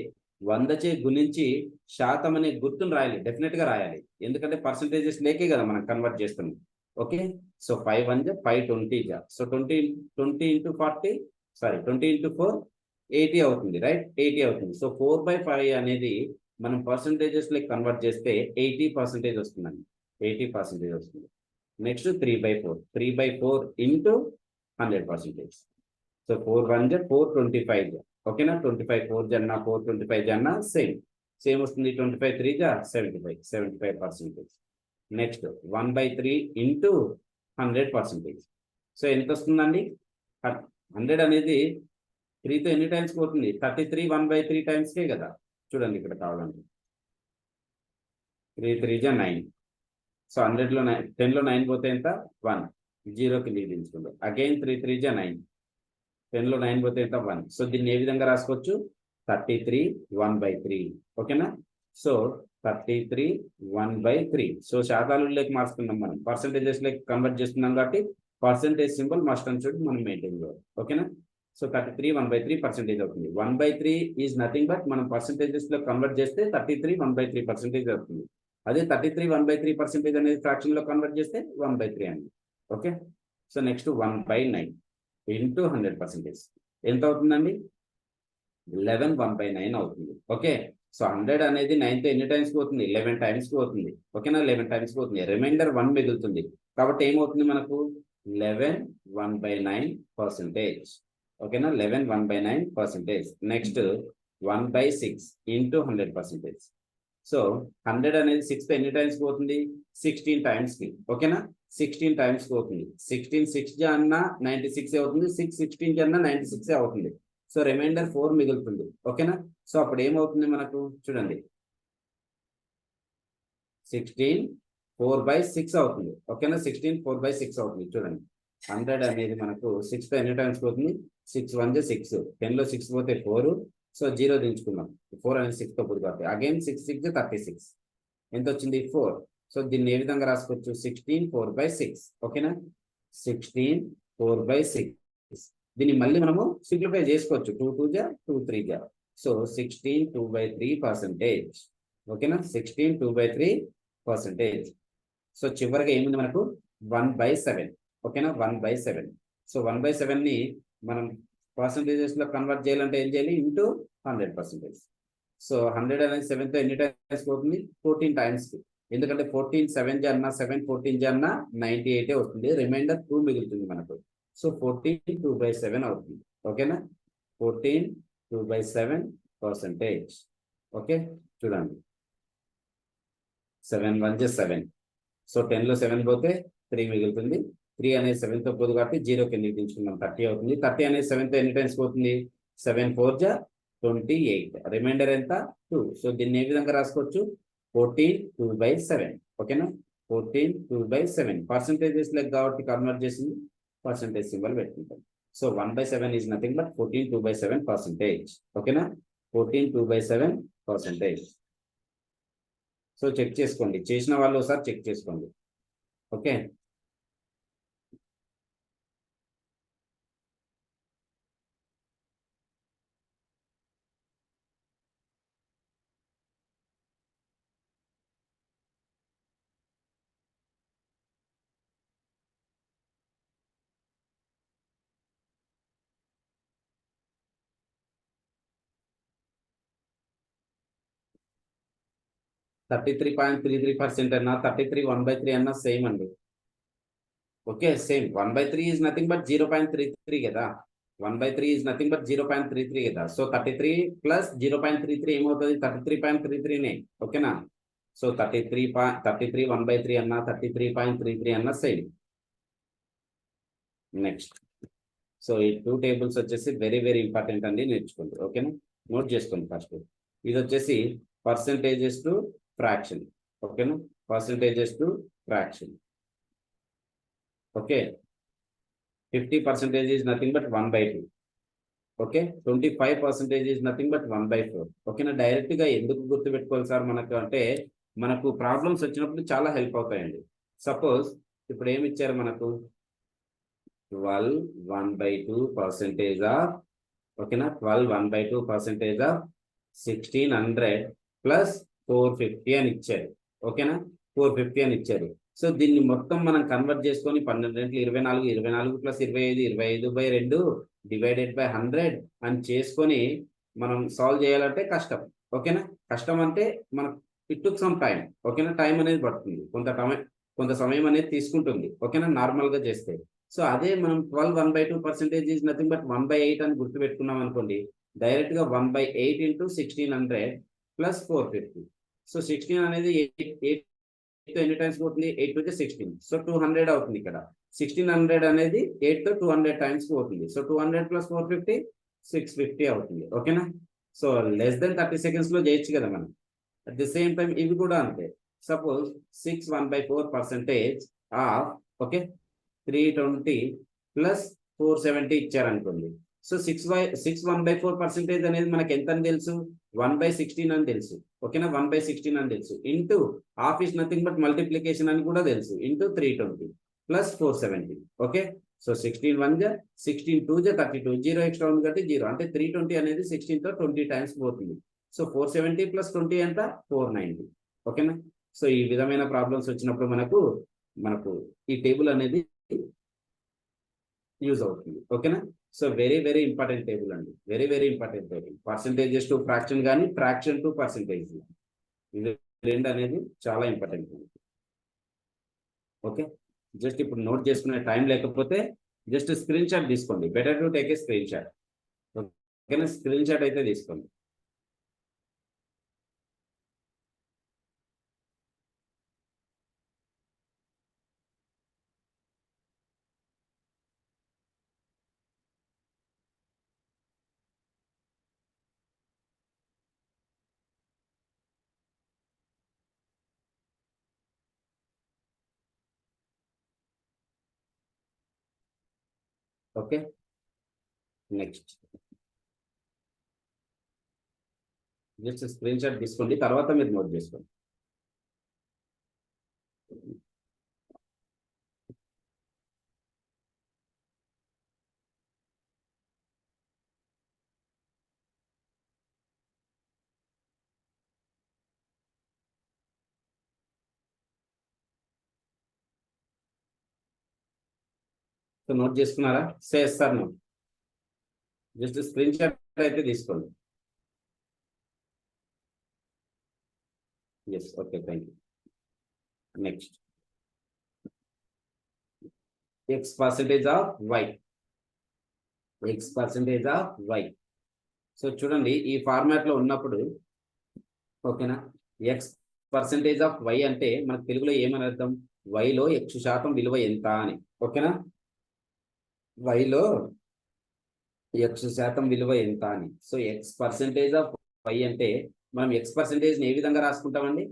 100చే గుణించి శాతం అనే గుర్తును రాయాలి, డెఫినెట్ గా రాయాలి. ఎందుకంటే పర్సెంటేజెస్ లేకే కదా మనం కన్వర్ట్ చేస్తున్నాం. Okay. So 5 1 520 so 20 into 40 20 into 4 80 అవుతుంది, రైట్. 80 అవుతుంది. సో 4/5 అనేది మనం పర్సెంటేజెస్ లెక్క కన్వర్ట్ చేస్తే 80% వస్తుందండి. 80% వస్తుంది. Next 3/4 3/4 into 100%. సో 4 1 425. ఓకేనా. 25 4 జన్నా 425 జన్నా సేమ్ వస్తుంది. 25 3 75%. Next 1/3 into 100%. సో ఎంత వస్తుందండి? 100 అనేది 3తో ఎన్ని టైమ్స్ పోతుంది? 33 1/3 టైమ్స్కే కదా. చూడండి ఇక్కడ కావాలంటే 3 3 9. సో 100లో 10లో 9 పోతే ఎంత? 1. 0కి దించుకుందాం. అగైన్ 3 3 9. 10లో 9 పోతే ఎంత? 1. సో దీన్ని ఏ విధంగా రాసుకోవచ్చు? 33 1/3. ఓకేనా. సో 33 1/3. సో శాతాలు లేక మార్చుతున్నాం మనం, పర్సెంటేజెస్ లేక కన్వర్ట్ చేస్తున్నాం కాబట్టి percentage symbol must and should మనం మెయింటైన్ చేయాలి. ఓకేనా. సో 33 1/3% అవుతుంది. 1/3 ఈజ్ నథింగ్ బట్ మనం పర్సెంటేజెస్ లో కన్వర్ట్ చేస్తే 33 1/3% అవుతుంది. అదే 33 1/3% అనేది ఫ్రాక్షన్ లో కన్వర్ట్ చేస్తే 1/3 అండి. ఓకే. So next 1/9 into 100%. ఎంత అవుతుందండి? 11 1/9 అవుతుంది. ఓకే. సో 100 అనేది 9తో ఎన్ని టైమ్స్ పోతుంది? 11 టైమ్స్ పోతుంది. ఓకేనా. 11 టైమ్స్ పోతుంది. రిమైండర్ 1 మిగులుతుంది. కాబట్టి ఏమవుతుంది మనకు? 11 1/9%. ఓకేనా. 11 1/9%. Next 1/6 into 100%. సో 100 అనేది 6తో ఎన్ని టైమ్స్ పోతుంది? 16 టైమ్స్ కి. ఓకేనా. 16 టైమ్స్ పోతుంది. 16 6 అన్న 96 అవుతుంది. 6 16 అన్న 96 అవుతుంది. సో రిమైండర్ 4 మిగులుతుంది. ఓకేనా. సో అప్పుడు ఏమవుతుంది మనకు? చూడండి 16 4/6 అవుతుంది. ఓకేనా. 16 4/6 అవుతుంది. చూడండి 100 అనేది మనకు 6తో ఎన్ని టైమ్స్ పోతుంది? 6 1 6. 10లో 6 పోతే 4. సో 0 దించుకుందాం. 4 అనేది 6తో పూర్తి అవుతాయి. అగైన్ 6 6 36. ఎంత వచ్చింది? 4. సో దీన్ని ఏ విధంగా రాసుకోవచ్చు? 16 4/6. ఓకేనా. 16 4/6. దీన్ని మళ్ళీ మనము సింప్లిఫై చేసుకోవచ్చు. 2 2 2 3. సో 16 2/3%. ఓకేనా. 16 2/3%. సో చివరిగా ఏముంది మనకు? 1/7. ఓకేనా. 1/7. సో 1/7 ని మనం పర్సెంటేజెస్ లో కన్వర్ట్ చేయాలంటే ఏం చేయాలి? ఇంటూ 100%. సో 100 అనేది 7తో ఎన్ని టైమ్స్ పోతుంది? 14 టైమ్స్. ఎందుకంటే 14 7 జన్నా 7 14 జన్నా 98 వస్తుంది. రిమైండర్ 2 మిగులుతుంది మనకు. సో 14 2/7 అవుతుంది. ఓకేనా. 14 2/7%. ఓకే. చూడండి 7 1 7. సో 10లో 7 పోతే 3 మిగులుతుంది. 3 అనేది 7తో పోదు కాబట్టి 0కి ఎన్ని దించుకుందాం? 30 అవుతుంది. 30 అనేది 7తో ఎన్ని టైమ్స్ పోతుంది? 7 4 28. రిమైండర్ ఎంత? 2. సో దీన్ని ఏ విధంగా రాసుకోవచ్చు? 14 2/7. ఓకేనా. 14 2/7. పర్సెంటేజెస్ లెక్క కాబట్టి కన్వర్ట్ చేసింది, పర్సెంటేజ్ సింబల్ పెట్టుకుంటాం. So 1/7 is nothing but 14 2/7%. ఓకేనా. 14 2/7%. సో చెక్ చేసుకోండి, చేసిన వాళ్ళు ఒకసారి చెక్ చేసుకోండి. ఓకే. $33.33 అన్నా 33 1/3 అన్నా సేమ్ అండి. Okay same. 1/3 is nothing but 0.33 కదా. 1/3 ఈజ్ నథింగ్ బట్ 0.33 కదా. సో 33 ప్లస్ 0.33 ఏమవుతుంది? 33.33నే. ఓకేనా. సో 33 1/3 అన్నా 33.33 అన్నా సేమ్. నెక్స్ట్ సో ఈ 2 టేబుల్స్ వచ్చేసి వెరీ వెరీ ఇంపార్టెంట్ అండి, నేర్చుకోండి. ఓకేనా, నోట్ చేసుకోండి ఫస్ట్. ఇది వచ్చేసి పర్సంటేజెస్ టు ఫ్రాక్షన్. ఓకేనా, percentages to fraction. Okay, 50% is nothing but 1/2. Okay, 25% is nothing but 1/4. ఓకేనా, డైరెక్ట్ గా ఎందుకు గుర్తుపెట్టుకోవాలి సార్ మనకు అంటే, మనకు ప్రాబ్లమ్స్ వచ్చినప్పుడు చాలా హెల్ప్ అవుతాయండి. సపోజ్ ఇప్పుడు ఏమి ఇచ్చారు మనకు, 12 1/2% ఆఫ్, ఓకేనా, 12 1/2% ఆఫ్ 1600 ప్లస్ 450 అని ఇచ్చారు. ఓకేనా, 450 అని ఇచ్చారు. సో దీన్ని మొత్తం మనం కన్వర్ట్ చేసుకొని 12 24, 24 ప్లస్ 25, 25/2 డివైడెడ్ బై 100 అని చేసుకొని మనం సాల్వ్ చేయాలంటే కష్టం. ఓకేనా, కష్టం అంటే మనకు ఇట్ టుక్ సమ్ టైం. ఓకేనా, టైం అనేది పడుతుంది, కొంత సమయం అనేది తీసుకుంటుంది. ఓకేనా, నార్మల్ గా చేస్తే. సో అదే మనం 12 1/2% ఈజ్ నథింగ్ బట్ 1/8 అని గుర్తుపెట్టుకున్నాం అనుకోండి, డైరెక్ట్ గా 1/8 ఇంటూ 1600 ప్లస్ 450. సో 16 అనేది 8 ఎన్ని టైమ్స్ పోతుంది, 8 to 16. సో 200 అవుతుంది ఇక్కడ. 1600 అనేది 8 తో 200 టైమ్స్ పోతుంది. సో 200 ప్లస్ 450 650 అవుతుంది. ఓకేనా, సో లెస్ దెన్ 30 seconds లో చేయొచ్చు కదా మనం. అట్ ది సేమ్ టైం ఇవి కూడా అంతే. సపోజ్ 6 1/4% ఆఫ్, ఓకే, 320 ప్లస్ 470 ఇచ్చారనుకోండి. సో 6 1/4% అనేది మనకి ఎంత అని తెలుసు, 1/16 అని తెలుసు. ఓకేనా, 1/16 అని తెలుసు. Into half is nothing but multiplication అని కూడా తెలుసు. Into 320 plus 470. ఓకే, సో 16 1 జా 16 2 జా 32, 0 ఎక్స్ట్రా ఉంది కాబట్టి 0, అంటే 320 అనేది 16 తో 20 టైమ్స్ పోతుంది. సో 470 ప్లస్ 20 ఎంత, 490. ఓకేనా, సో ఈ విధమైన ప్రాబ్లమ్స్ వచ్చినప్పుడు మనకు ఈ టేబుల్ అనేది యూజ్ అవుతుంది. ఓకేనా, so very very important table అండి, very very important table. Percentages to fraction కానీ, ఫ్రాక్షన్ టు పర్సంటేజ్, ఇది రెండు అనేది చాలా ఇంపార్టెంట్. ఓకే, జస్ట్ ఇప్పుడు నోట్ చేసుకునే టైం లేకపోతే జస్ట్ స్క్రీన్ షాట్ తీసుకోండి. Better to take a screenshot. ఓకేనా, స్క్రీన్ షాట్ అయితే తీసుకోండి. Okay, next just screenshot తీసుకోండి, తర్వాత మీరు నోట్ చేసుకోండి. సో నోట్ చేసుకున్నారా, చేస్తారు నోట్. జస్ట్ స్క్రీన్ షాట్ అయితే తీసుకోండి. Yes, okay, thank you. Next, x% of y, x% of y. So చూడండి ఈ ఫార్మాట్ లో ఉన్నప్పుడు, ఓకేనా, x% ఆఫ్ y అంటే మనకు తెలుగులో ఏమని అర్థం, y లో x% విలువ ఎంత అని. ఓకేనా, y లో x% విలువ ఎంత అని. సో x% ఆఫ్ y అంటే మనం x% ఏ విధంగా రాసుకుంటామండి,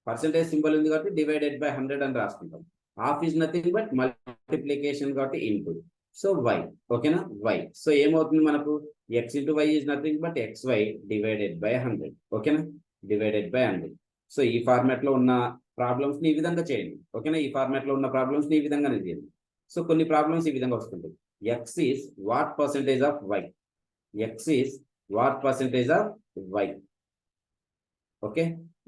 పర్సెంటేజ్ సింబల్ ఉంది కాబట్టి డివైడెడ్ బై 100 అని రాసుకుంటాం. Half is nothing but multiplication కాబట్టి ఇంటూ. సో y, ఓకేనా, y. సో ఏమవుతుంది మనకు, x into y is nothing but xy divided by 100. ఓకేనా, డివైడెడ్ బై 100. సో ఈ ఫార్మాట్ లో ఉన్న ప్రాబ్లమ్స్ ని ఈ విధంగా చేయండి. ఓకేనా, ఈ ఫార్మాట్ లో ఉన్న ప్రాబ్లమ్స్ ని ఈ విధంగానే చేయండి. సో కొన్ని ప్రాబ్లమ్స్ ఈ విధంగా వస్తుంటాయి. x is what percentage of y, x is what percentage of y. Okay,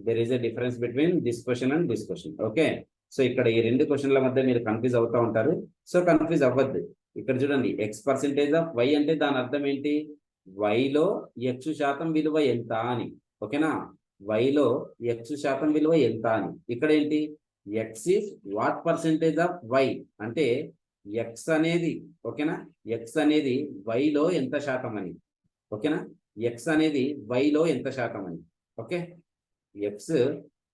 there is a difference between this question and this question. Okay, so ఇక్కడ ఈ రెండు క్వశ్చన్ల మధ్య మీరు కన్ఫ్యూజ్ అవుతా ఉంటారు. సో కన్ఫ్యూజ్ అవ్వద్దు. ఇక్కడ చూడండి x% ఆఫ్ y అంటే దాని అర్థం ఏంటి, y లో x% విలువ ఎంత అని. ఓకేనా, y లో x% విలువ ఎంత అని. ఇక్కడ ఏంటి, x is what percentage of y అంటే x అనేది, ఓకేనా, x అనేది y లో ఎంత శాతం అని. ఓకేనా, x అనేది y లో ఎంత శాతం అని. ఓకే, x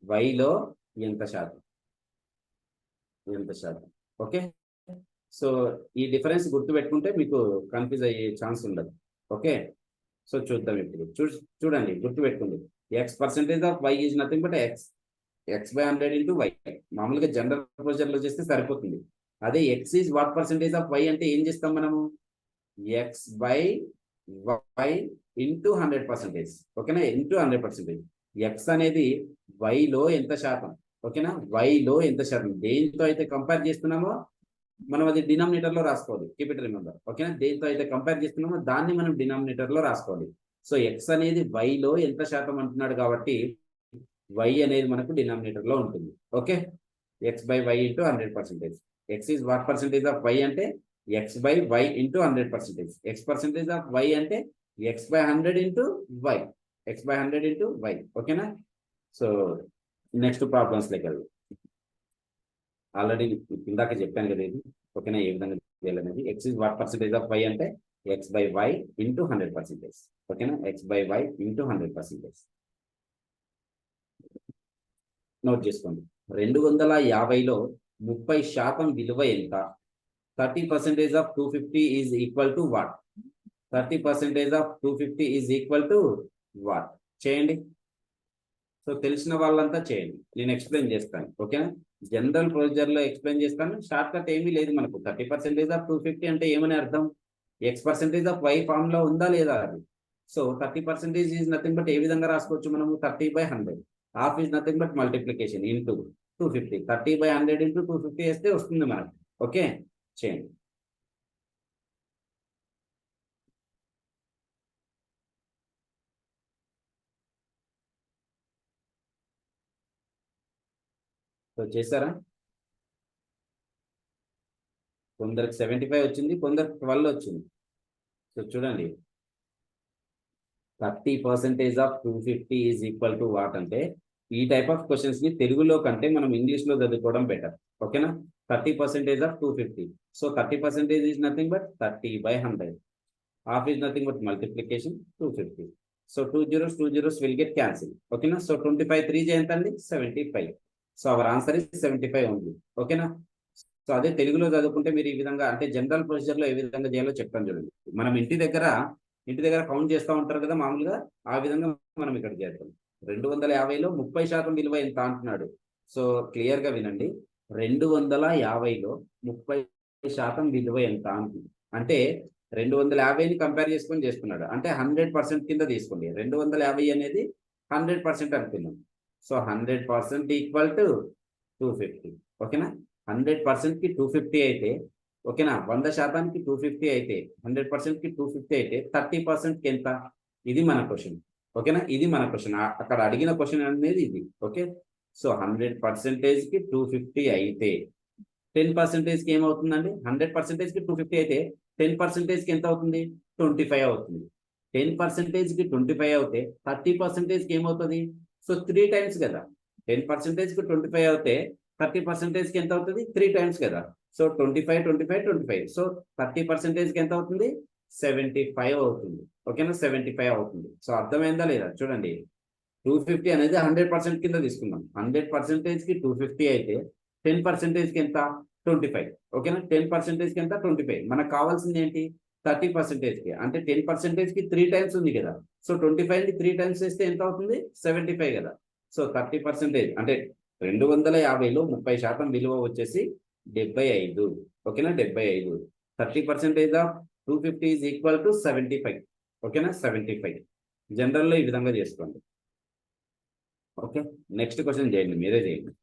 y లో ఎంత శాతం, ఓకే. సో ఈ డిఫరెన్స్ గుర్తుపెట్టుకుంటే మీకు కన్ఫ్యూజ్ అయ్యే ఛాన్స్ ఉండదు. ఓకే, సో చూద్దాం ఇప్పుడు. చూడండి, గుర్తుపెట్టుకోండి. x% of y is nothing but x/100 into y. మామూలుగా జనరల్ ప్రొసీజర్లో చేస్తే సరిపోతుంది. అదే x is what percentage of y అంటే ఏం చేస్తాం మనము? x/y into 100%. ఓకేనా, ఇంటూ 100%. x అనేది y లో ఎంత శాతం? ఓకేనా, y లో ఎంత శాతం? దేంతో అయితే కంపేర్ చేస్తున్నామో మనం అది డినామినేటర్ లో రాసుకోవాలి. Keep it remember. ఓకేనా, దేంతో అయితే కంపేర్ చేస్తున్నామో దాన్ని మనం డినామినేటర్ లో రాసుకోవాలి. సో x అనేది y లో ఎంత శాతం అంటున్నాడు కాబట్టి y అనేది మనకు డినామినేటర్ లో ఉంటుంది. Okay, x/y into 100%. x is what percentage of y అంటే x/y into 100%. x% of y అంటే x/100 into y. x/100 into y. ఓకేనా, సో నెక్స్ట్ ప్రాబ్లమ్స్ లెక్క ఆల్రెడీ ఇందాక చెప్పాను కదా ఇది. ఓకేనా, ఏ విధంగా చేయాలనేది. x is what percentage of y అంటే x/y ఇంటూ 100%. ఓకేనా, x/y ఇంటూ 100%. నోట్ చేసుకోండి. 250లో 30% విలువ ఎంత? 30% of 250 is equal to what? 30% of 250 is equal to what? చేయండి. సో తెలిసిన వాళ్ళంతా చేయండి, నేను ఎక్స్ప్లెయిన్ చేస్తాను. ఓకేనా, జనరల్ ప్రొసీజర్ లో ఎక్స్ప్లెయిన్ చేస్తాను. షార్ట్ కట్ ఏమీ లేదు మనకు. 30% ఆఫ్ 250 అంటే ఏమని అర్థం? x% ఆఫ్ y ఫామ్ లో ఉందా లేదా అది? సో 30% ఈజ్ నథింగ్ బట్ ఏ విధంగా రాసుకోవచ్చు మనము? 30/100. Half is nothing but multiplication into 250. 30/100 into 250 వేస్తే వస్తుంది మనకు. ఓకే, చేయండి. సో చేశారా? కొందరికి 75 వచ్చింది, కొందరికి 12 వచ్చింది. సో చూడండి, 30% of 250 is equal to what అంటే ఈ టైప్ ఆఫ్ క్వశ్చన్స్ ని తెలుగులో కంటే మనం ఇంగ్లీష్ లో చదువుకోవడం బెటర్. ఓకేనా, 30% of 250. So 30% is nothing but 30/100. Half is nothing but multiplication 250. So 2 zeros will get cancel. ఓకేనా, సో 25 3 ఎంత అండి? 75. సో అవర్ ఆన్సర్ ఇస్ 75 ఉంది. ఓకేనా, సో అదే తెలుగులో చదువుకుంటే మీరు ఈ విధంగా, అంటే జనరల్ ప్రొసీజర్ లో ఏ విధంగా చేయాలో చెప్తాను చూడండి. మనం ఇంటి దగ్గర కౌంట్ చేస్తూ ఉంటారు కదా మామూలుగా, ఆ విధంగా మనం ఇక్కడ చేస్తాం. 250లో 30% విలువ ఎంత అంటున్నాడు. సో క్లియర్ గా వినండి. 250లో 30% విలువ ఎంత అంటుంది అంటే 250ని కంపేర్ చేసుకొని చేస్తున్నాడు. అంటే 100% కింద తీసుకోండి. 250 అనేది 100% అనుకుందాం. So 100% equal to 250. ఓకేనా, 100%కి 250 అయితే, ఓకేనా, 100%కి 250 అయితే, 100%కి 250 అయితే 30%కి ఎంత? ఇది మన క్వశ్చన్. ఓకేనా, ఇది మన క్వశ్చన్. అక్కడ అడిగిన క్వశ్చన్ అనేది ఇది. ఓకే, సో 100%కి 250 అయితే 10%కి ఏమవుతుందండి? 100%కి 250 అయితే 10%కి ఎంత అవుతుంది? 25 అవుతుంది. 10%కి 25 అవుతే 30%కి ఏమవుతుంది? సో 3 టైమ్స్ కదా. 10%కి 25 అవుతే 30%కి ఎంత అవుతుంది? 3 టైమ్స్ కదా. సో 25 25 25. సో 30%కి ఎంత అవుతుంది? 75 అవుతుంది. ఓకేనా, 75 అవుతుంది. సో అర్థమైందా లేదా? చూడండి, 250 అనేది 100% కింద తీసుకుందాం. 100%కి 250 అయితే 10%కి ఎంత? 25. ఓకేనా, 10%కి ఎంత? 25. మనకు కావాల్సింది ఏంటి? 30%కి. అంటే 10%కి 3 టైమ్స్ ఉంది కదా. సో 25ని 3 టైమ్స్ చేస్తే ఎంత అవుతుంది? 75 కదా. సో 30% అంటే 250లో 30% విలువ వచ్చేసి 75. ఓకేనా, 75. 30% ఆఫ్ 250 ఈజ్ ఈక్వల్ టు 75. ఓకేనా, 75. జనరల్లో ఈ విధంగా చేసుకోండి. ఓకే, నెక్స్ట్ క్వశ్చన్ చేయండి, మీరే చేయండి.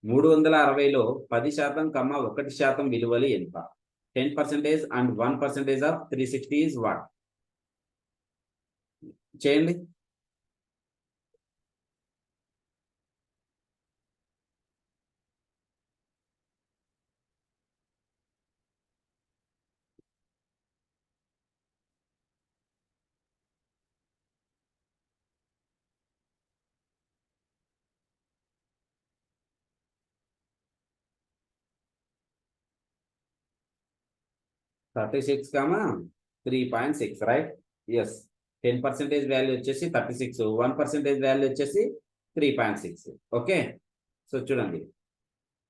360లో 10% 1% విలువలు ఎంత? 10% అండ్ 1% ఆఫ్ 360 ఈజ్ వాట్? చేయండి. Thirty 3.6 right. ఎస్, 10% వాల్యూ వచ్చేసి 36, 1% వాల్యూ వచ్చేసి 3.6. ఓకే, సో చూడండి,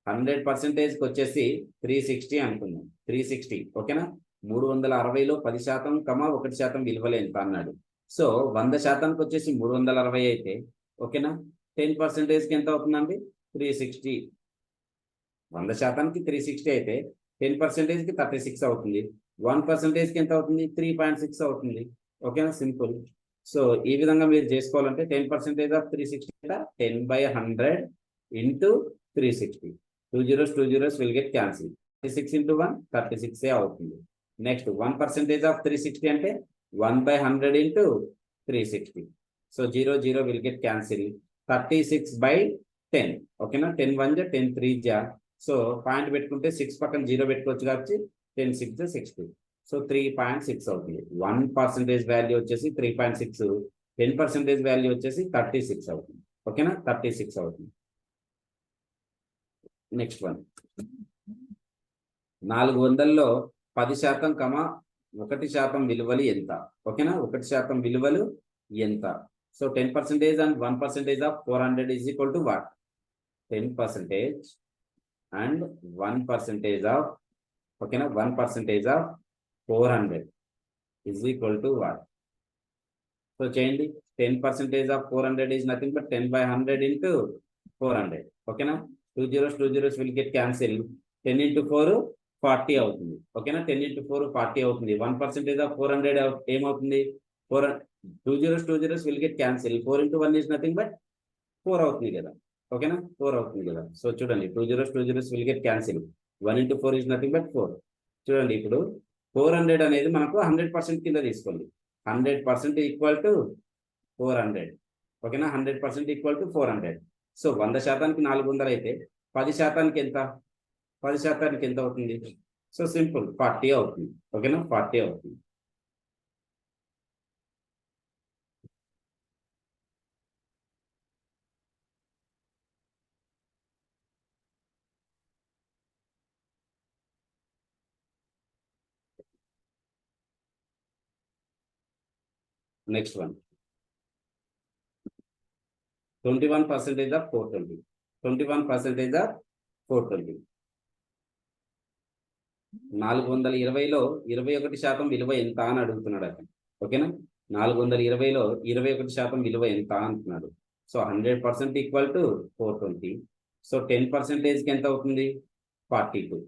100%కి వచ్చేసి 360 అనుకుందాం. 360 ఓకేనా. 360లో 10% 1% విలువలు ఎంత అన్నాడు. సో 100%కి వచ్చేసి 360 అయితే ఓకేనా. 10%కి ఎంత అవుతుందండి 360. 100%కి 360 అయితే 10%కి 36 అవుతుంది. 1%కి ఎంత అవుతుంది 3.6 అవుతుంది. ఓకేనా, సింపుల్. సో ఈ విధంగా మీరు చేసుకోవాలంటే 10% of 360 10/100 into 360. 2 zeros 2 zeros will get cancelled. 36 into 1 36 అవుతుంది. నెక్స్ట్ 1% ఆఫ్ 360 అంటే 1/100 into 360. So 0 0 will get cancelled. 36/10 ఓకేనా. 10 1 జా 10 3 జా. సో పాయింట్ పెట్టుకుంటే 6 పక్కన 0 పెట్టుకోవచ్చు కాబట్టి 10 6 60. సో 3.6 అవుతుంది. 1% వాల్యూ వచ్చేసి 3.6, 10% వాల్యూ వచ్చేసి 36 అవుతుంది. ఓకేనా, 36 అవుతుంది. నెక్స్ట్ వన్ 400లో 10% 1% విలువలు ఎంత. ఓకేనా, 1% విలువలు ఎంత. So 10% and 1% of 400 is equal to what? 10% and 1% of ఓకేనా 1% of 400 is equal to what? So చేయండి. 10% of 400 is nothing but 10/100 into 400. ఓకేనా. 2 zeros 2 zeros will get cancelled. 10 into 4 40 అవుతుంది. ఓకేనా, 10 into 4 40 అవుతుంది. 1% of 400 ఏమవుతుంది 2 zeros 2 zeros will get cancelled. 4 into 1 is nothing but 4 అవుతుంది కదా. ఓకేనా, 4 అవుతుంది కదా. సో చూడండి 2 zeros 2 zeros will get cancelled. 1 into 4 is nothing but 4. చూడండి ఇప్పుడు 400 అనేది మనకు 100% కింద తీసుకోండి. 100% ఈక్వల్ టు 400. ఓకేనా, 100% ఈక్వల్ టు 400. సో 100%కి 400 అయితే 10% ఎంత 10% ఎంత అవుతుంది. సో సింపుల్ 40 అవుతుంది. ఓకేనా, 40 అవుతుంది. Next one 21% of 420. 21% ఆఫ్ 420. 420లో 21% విలువ ఎంత అని అడుగుతున్నాడు అతను. ఓకేనా, 420లో 21% విలువ ఎంత అంటున్నాడు. So 100% equal to 420. సో 10%కి ఎంత అవుతుంది 42.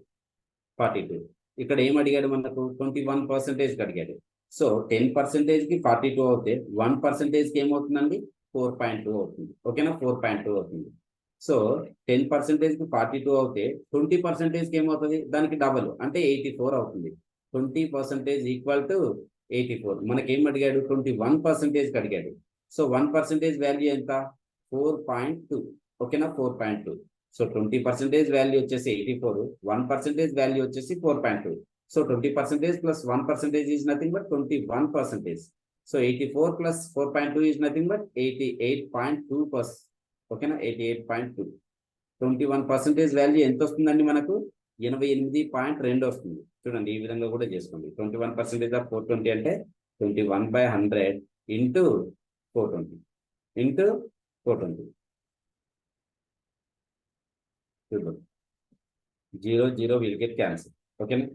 42. ఇక్కడ ఏం అడిగాడు మనకు 21% అడిగాడు. సో 10%కి 42 అవుతే 1%కి ఏమవుతుందండి 4.2 అవుతుంది. ఓకేనా, 4.2 అవుతుంది. సో 10%కి 42 అవుతే 20%కి ఏమవుతుంది దానికి డబల్ అంటే 84 అవుతుంది. 20% ఈక్వల్ టు 84. మనకేం అడిగాడు 21%కి అడిగాడు. సో 1% వాల్యూ ఎంత 4.2. ఓకేనా, 4.2. సో 20% వాల్యూ వచ్చేసి 84, 1% వాల్యూ వచ్చేసి 4.2. So 20% plus 1% is nothing but 21%. So 84 plus 4.2 is nothing but 88.2%. ఓకేనా, 88.2. 21% వాల్యూ ఎంత వస్తుందండి మనకు 88.2 వస్తుంది. చూడండి ఈ విధంగా కూడా చేసుకోండి. 21% ఆఫ్ 420 అంటే 21/100 ఇంటూ 420 ఇంటూ 420. చూద్దాం 0 0 will get cancelled. ఓకేనా,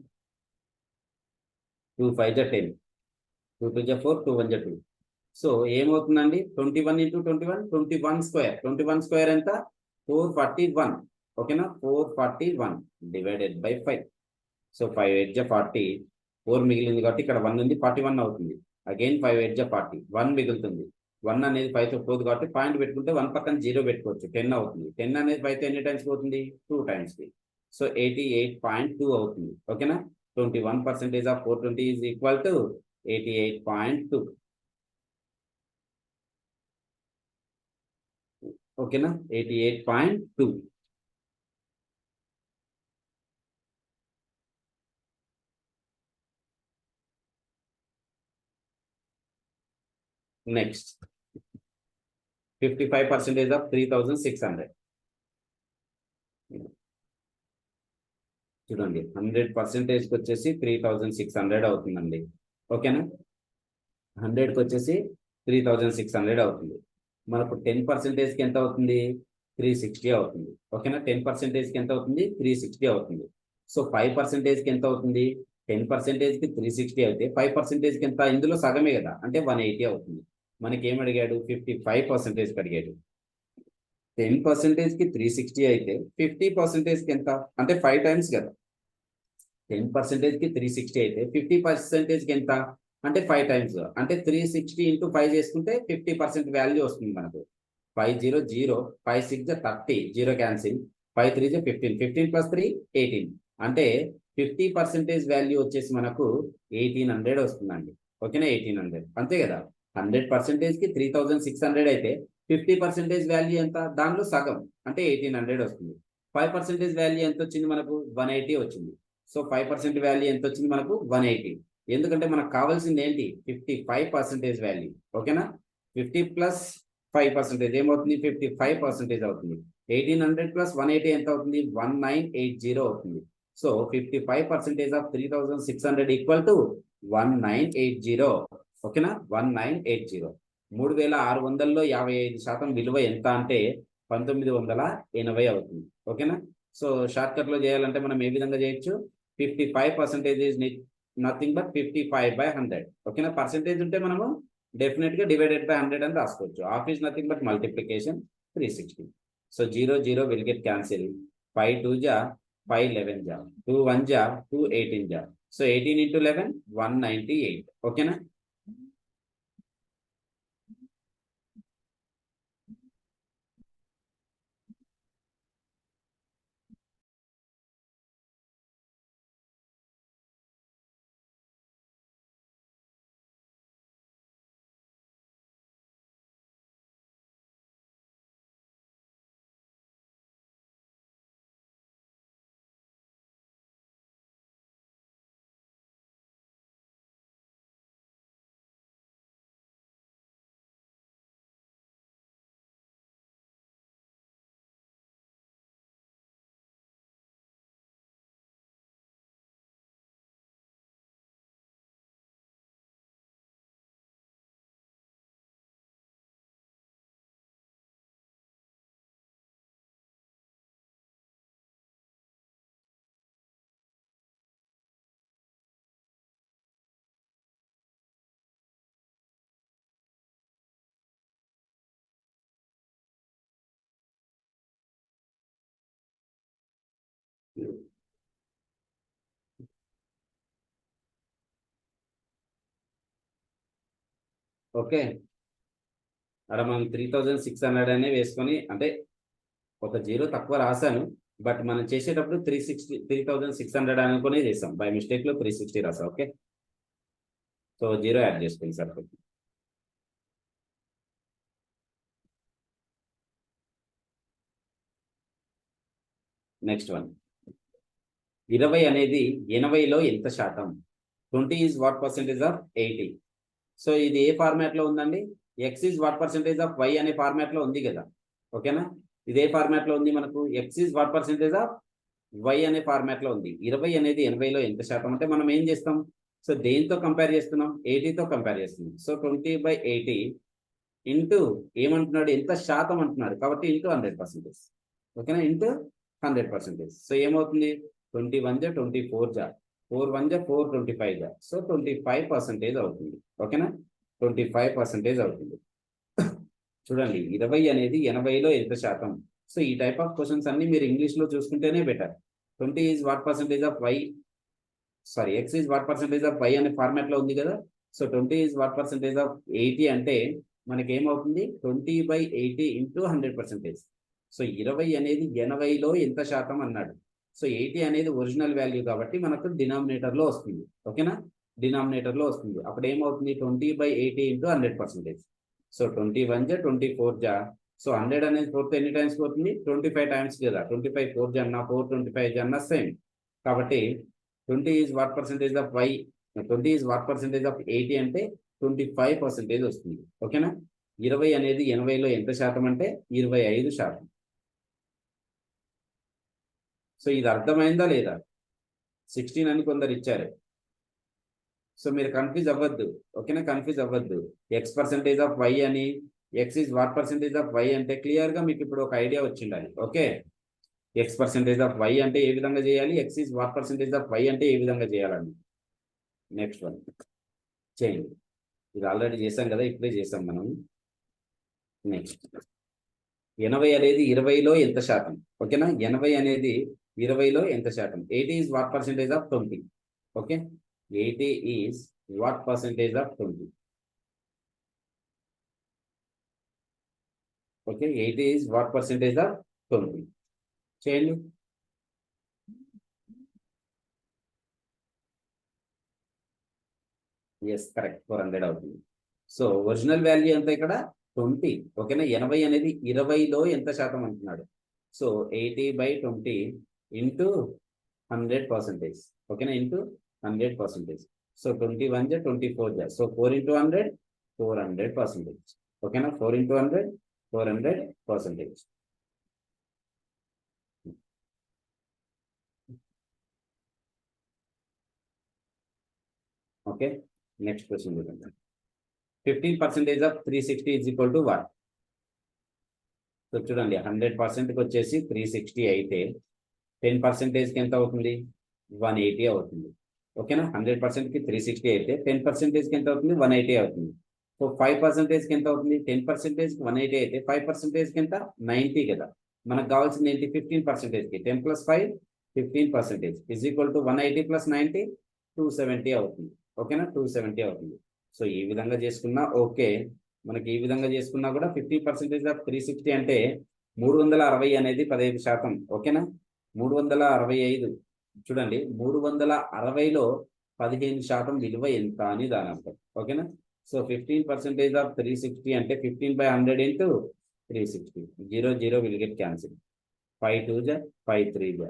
2 5 జా 10, 2 2 జా 4, 2 1 జా 2. సో ఏమవుతుందండి 21 into 21 21 స్క్వేర్. 21 స్క్వేర్ ఎంత 441. ఓకేనా, 441 డివైడెడ్ బై 5. సో 5 8 జా 40, 4 మిగిలింది కాబట్టి ఇక్కడ 1 ఉంది 41 అవుతుంది. అగైన్ 5 8 జా 40, 1 మిగులుతుంది. 1 అనేది 5తో పోదు కాబట్టి పాయింట్ పెట్టుకుంటే 1 పక్కన 0 పెట్టుకోవచ్చు. 10 అవుతుంది. 10 అనేది 5తో ఎన్ని టైమ్స్ పోతుంది 2 టైమ్స్. సో 88.2 అవుతుంది. ఓకేనా, 21% ఆఫ్ 420 ఈజ్ ఈక్వల్ టు 88.2. ఓకేనా, 88.2. Next 55% of 3600. చూడండి 100%కి వచ్చేసి 3600 అవుతుందండి. ఓకేనా, 100కి వచ్చేసి 3600 అవుతుంది. మనకు 10%కి ఎంత అవుతుంది 360 అవుతుంది. ఓకేనా, 10%కి ఎంత అవుతుంది? 360 అవుతుంది. సో 5%కి ఎంత అవుతుంది? 10%కి 360 అయితే 5%కి ఎంత? ఇందులో సగమే కదా, అంటే 180 అవుతుంది. మనకి ఏం అడిగాడు? 55% అడిగాడు. 10%కి 360 అయితే 50%కి ఎంత? అంటే 5 టైమ్స్ కదా. 10%కి 360 అయితే 50%కి ఎంత? అంటే 5 టైమ్స్. అంటే 360 ఇంటూ 5 చేసుకుంటే 50% వాల్యూ వస్తుంది మనకు. 5 0 0, 5 6 30, 0 క్యాన్సిల్, 5 3 15, 15 ప్లస్ 3 18. అంటే 50% వాల్యూ వచ్చేసి మనకు 1800 వస్తుందండి. ఓకేనా, 1800 అంతే కదా. 100%కి 3600 అయితే 50% వాల్యూ ఎంత? దానిలో సగం అంటే 1800 వస్తుంది. 5% వాల్యూ ఎంత వచ్చింది మనకు? 180 వచ్చింది. సో 5% వాల్యూ ఎంత వచ్చింది మనకు? 180. ఎందుకంటే మనకు కావాల్సింది ఏంటి? 55% వాల్యూ. ఓకేనా, 50 ప్లస్ 5% ఏమవుతుంది? 55% అవుతుంది. 1800 ప్లస్ 180 ఎంత అవుతుంది? 1980 అవుతుంది. So 55% of 3600 equal to 1980. ఓకేనా, 1980. 3600లో 55% విలువ ఎంత అంటే 1980 అవుతుంది. ఓకేనా, సో షార్ట్ కట్ లో చేయాలంటే మనం ఏ విధంగా చేయొచ్చు? 55% ఈజ్ నథింగ్ బట్ 55/100. ఓకేనా, పర్సెంటేజ్ ఉంటే మనము డెఫినెట్ గా డివైడెడ్ బై 100 అని రాసుకోవచ్చు. Half is nothing but multiplication 360. So 0 0 will get cancel. 5 2 జా 5 11 జా 2 1 జా 2 18 జా. So 18 into 11 198. ఓకేనా. ఓకే, అక్కడ మనం 3600 అనే వేసుకొని, అంటే ఒక జీరో తక్కువ రాశాను, బట్ మనం చేసేటప్పుడు 3600 అనుకునే చేసాం. బై మిస్టేక్ లో 360 రాసాం. ఓకే, సో జీరో యాడ్ చేసుకోండి సార్. నెక్స్ట్ వన్, 20 అనేది 80లో ఎంత శాతం? 20 is what percentage of 80. So ఇది ఏ ఫార్మాట్ లో ఉందండి? X is what percentage of why అనే ఫార్మాట్ లో ఉంది కదా. ఓకేనా, ఇదే ఫార్మాట్ లో ఉంది మనకు. X is what percentage of why అనే ఫార్మాట్ లో ఉంది. 20 అనేది 80లో ఎంత శాతం అంటే మనం ఏం చేస్తాం? సో దేంతో కంపేర్ చేస్తున్నాం? 80తో కంపేర్ చేస్తున్నాం. సో 20/80 ఇంటూ ఏమంటున్నాడు? ఎంత శాతం అంటున్నాడు కాబట్టి ఇంటూ 100%. ఓకేనా, ఇంటూ 100%. సో ఏమవుతుంది? 21 జా 24 జా 4 1 జా 4 25 జా. సో 25% అవుతుంది. ఓకేనా, 25% అవుతుంది. చూడండి, 20 అనేది 80లో ఎంత శాతం? సో ఈ టైప్ ఆఫ్ క్వశ్చన్స్ అన్ని మీరు ఇంగ్లీష్ లో చూసుకుంటేనే better. 20 is what percentage of Y, sorry X is what percentage of why అనే ఫార్మాట్ లో ఉంది కదా. సో 20 ఈజ్ వాట్ పర్సెంటేజ్ ఆఫ్ 80 అంటే మనకి ఏమవుతుంది? 20/80 ఇంటూ 100%. సో 20 అనేది 80లో ఎంత శాతం అన్నాడు. సో 80 అనేది ఒరిజినల్ వాల్యూ కాబట్టి మనకు డినామినేటర్ లో వస్తుంది. ఓకేనా, డినామినేటర్ లో వస్తుంది. అప్పుడు ఏమవుతుంది? 20/80 ఇంటూ 100%. సో 21 జా 24 జా. సో 100 అనేది 4తో ఎన్ని టైమ్స్ పోతుంది? 25 టైమ్స్ కదా. 25 4 జన్నా 4 25 జన్నా సేమ్. కాబట్టి 20 is what percentage of y, 20 is what percentage of 80 అంటే 25% వస్తుంది. ఓకేనా, 20 అనేది 80లో ఎంత శాతం అంటే 25%. సో ఇది అర్థమైందా లేదా? 16 అని కొందరు ఇచ్చారు. సో మీరు కన్ఫ్యూజ్ అవ్వద్దు. ఓకేనా, కన్ఫ్యూజ్ అవ్వద్దు. ఎక్స్ పర్సెంటేజ్ ఆఫ్ వై అని X is what percentage of Y అంటే క్లియర్గా మీకు ఇప్పుడు ఒక ఐడియా వచ్చిండాలి. Okay, X percentage of Y అంటే ఏ విధంగా చేయాలి, X is what percentage of Y అంటే ఏ విధంగా చేయాలని. నెక్స్ట్ వన్ చేయండి. ఇది ఆల్రెడీ చేసాం కదా, ఇప్పుడే చేసాం మనం. నెక్స్ట్ 80 అనేది 20లో ఎంత శాతం? ఓకేనా, 80 అనేది 20లో ఎంత శాతం? 80 is what percentage of 20. Okay, 80 is what percentage of 20. Okay, 80 is what percentage of 20. చేయండి. ఎస్, కరెక్ట్, 400 అవుతుంది. సో ఒరిజినల్ వాల్యూ ఎంత ఇక్కడ? 20. ఓకేనా, 80 అనేది 20లో ఎంత శాతం అంటున్నాడు. So 80/20 into 100%. ఓకేనా, ఇంటూ 100%. సో 21 జా 24 జా, సో 4 into 100 400%. ఓకేనా, 4 into 100 400%. ఓకే, నెక్స్ట్ క్వశ్చన్ చూడండి. 15% of 360 is equal to what? So చూడండి, 100%కి వచ్చేసి 360 అయితే 10%కి ఎంత అవుతుంది? 180 అవుతుంది. ఓకేనా, 100%కి 360 అయితే 10%కి ఎంత అవుతుంది? 180 అవుతుంది. సో 5%కి ఎంత అవుతుంది? 10%కి 180 అయితే 5%కి ఎంత? 90 కదా. మనకు కావాల్సింది ఏంటి? 15%కి 10 + 5 15% ఈజ్ ఈక్వల్ టు 180 + 90 270 అవుతుంది. ఓకేనా, 270 అవుతుంది. సో ఈ విధంగా చేసుకున్నా ఓకే. మనకి ఈ విధంగా చేసుకున్నా కూడా 50% ఆఫ్ 360 అంటే 360 అనేది 15%. ఓకేనా, 365. చూడండి, 360లో 15% విలువ ఎంత అని దాని అర్థం. ఓకేనా, సో 15% ఆఫ్ 360 అంటే 15/100 ఇంటూ 360. 0 0 will get cancel. 5 2 జా 5 3 జా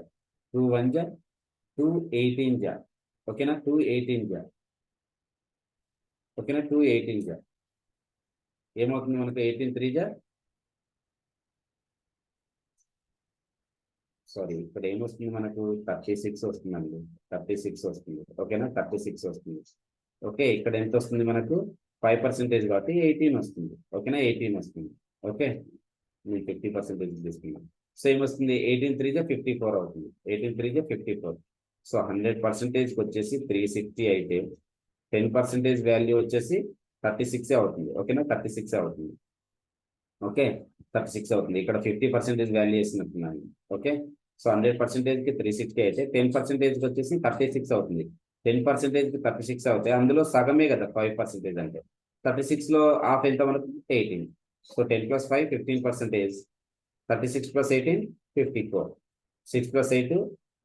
2 1 జా 2 18 జా. ఓకేనా, 2 18 జా. ఓకేనా, 2 18 జా ఏమవుతుంది మనకు? 18 3 జా, సారీ, ఇక్కడ ఏమొస్తుంది మనకు? 36 వస్తుందండి. 36 వస్తుంది. ఓకేనా, 36 వస్తుంది. ఓకే, ఇక్కడ ఎంత వస్తుంది మనకు? 5% కాబట్టి 18 వస్తుంది. ఓకేనా, 18 వస్తుంది. ఓకే, నేను 50% తీసుకున్నాను. సో ఏమొస్తుంది? 18 3 జా 54 అవుతుంది. 18 3 జా 54. సో 100%కి వచ్చేసి 360 అయితే 10% వాల్యూ వచ్చేసి 36 అవుతుంది. ఓకేనా, 36 అవుతుంది. ఓకే, 36 అవుతుంది. ఇక్కడ 50% వాల్యూ వేసినట్టున్నాను. ఓకే, సో 100%కి 360 అయితే 10%కి వచ్చేసి 36 అవుతుంది. 10%కి 36 అవుతాయి. అందులో సగమే కదా 5% అంటే. 36లో హాఫ్ ఎంత మనకు? 18. సో 10 + 5 15%. 36 + 18 54. 6 + 8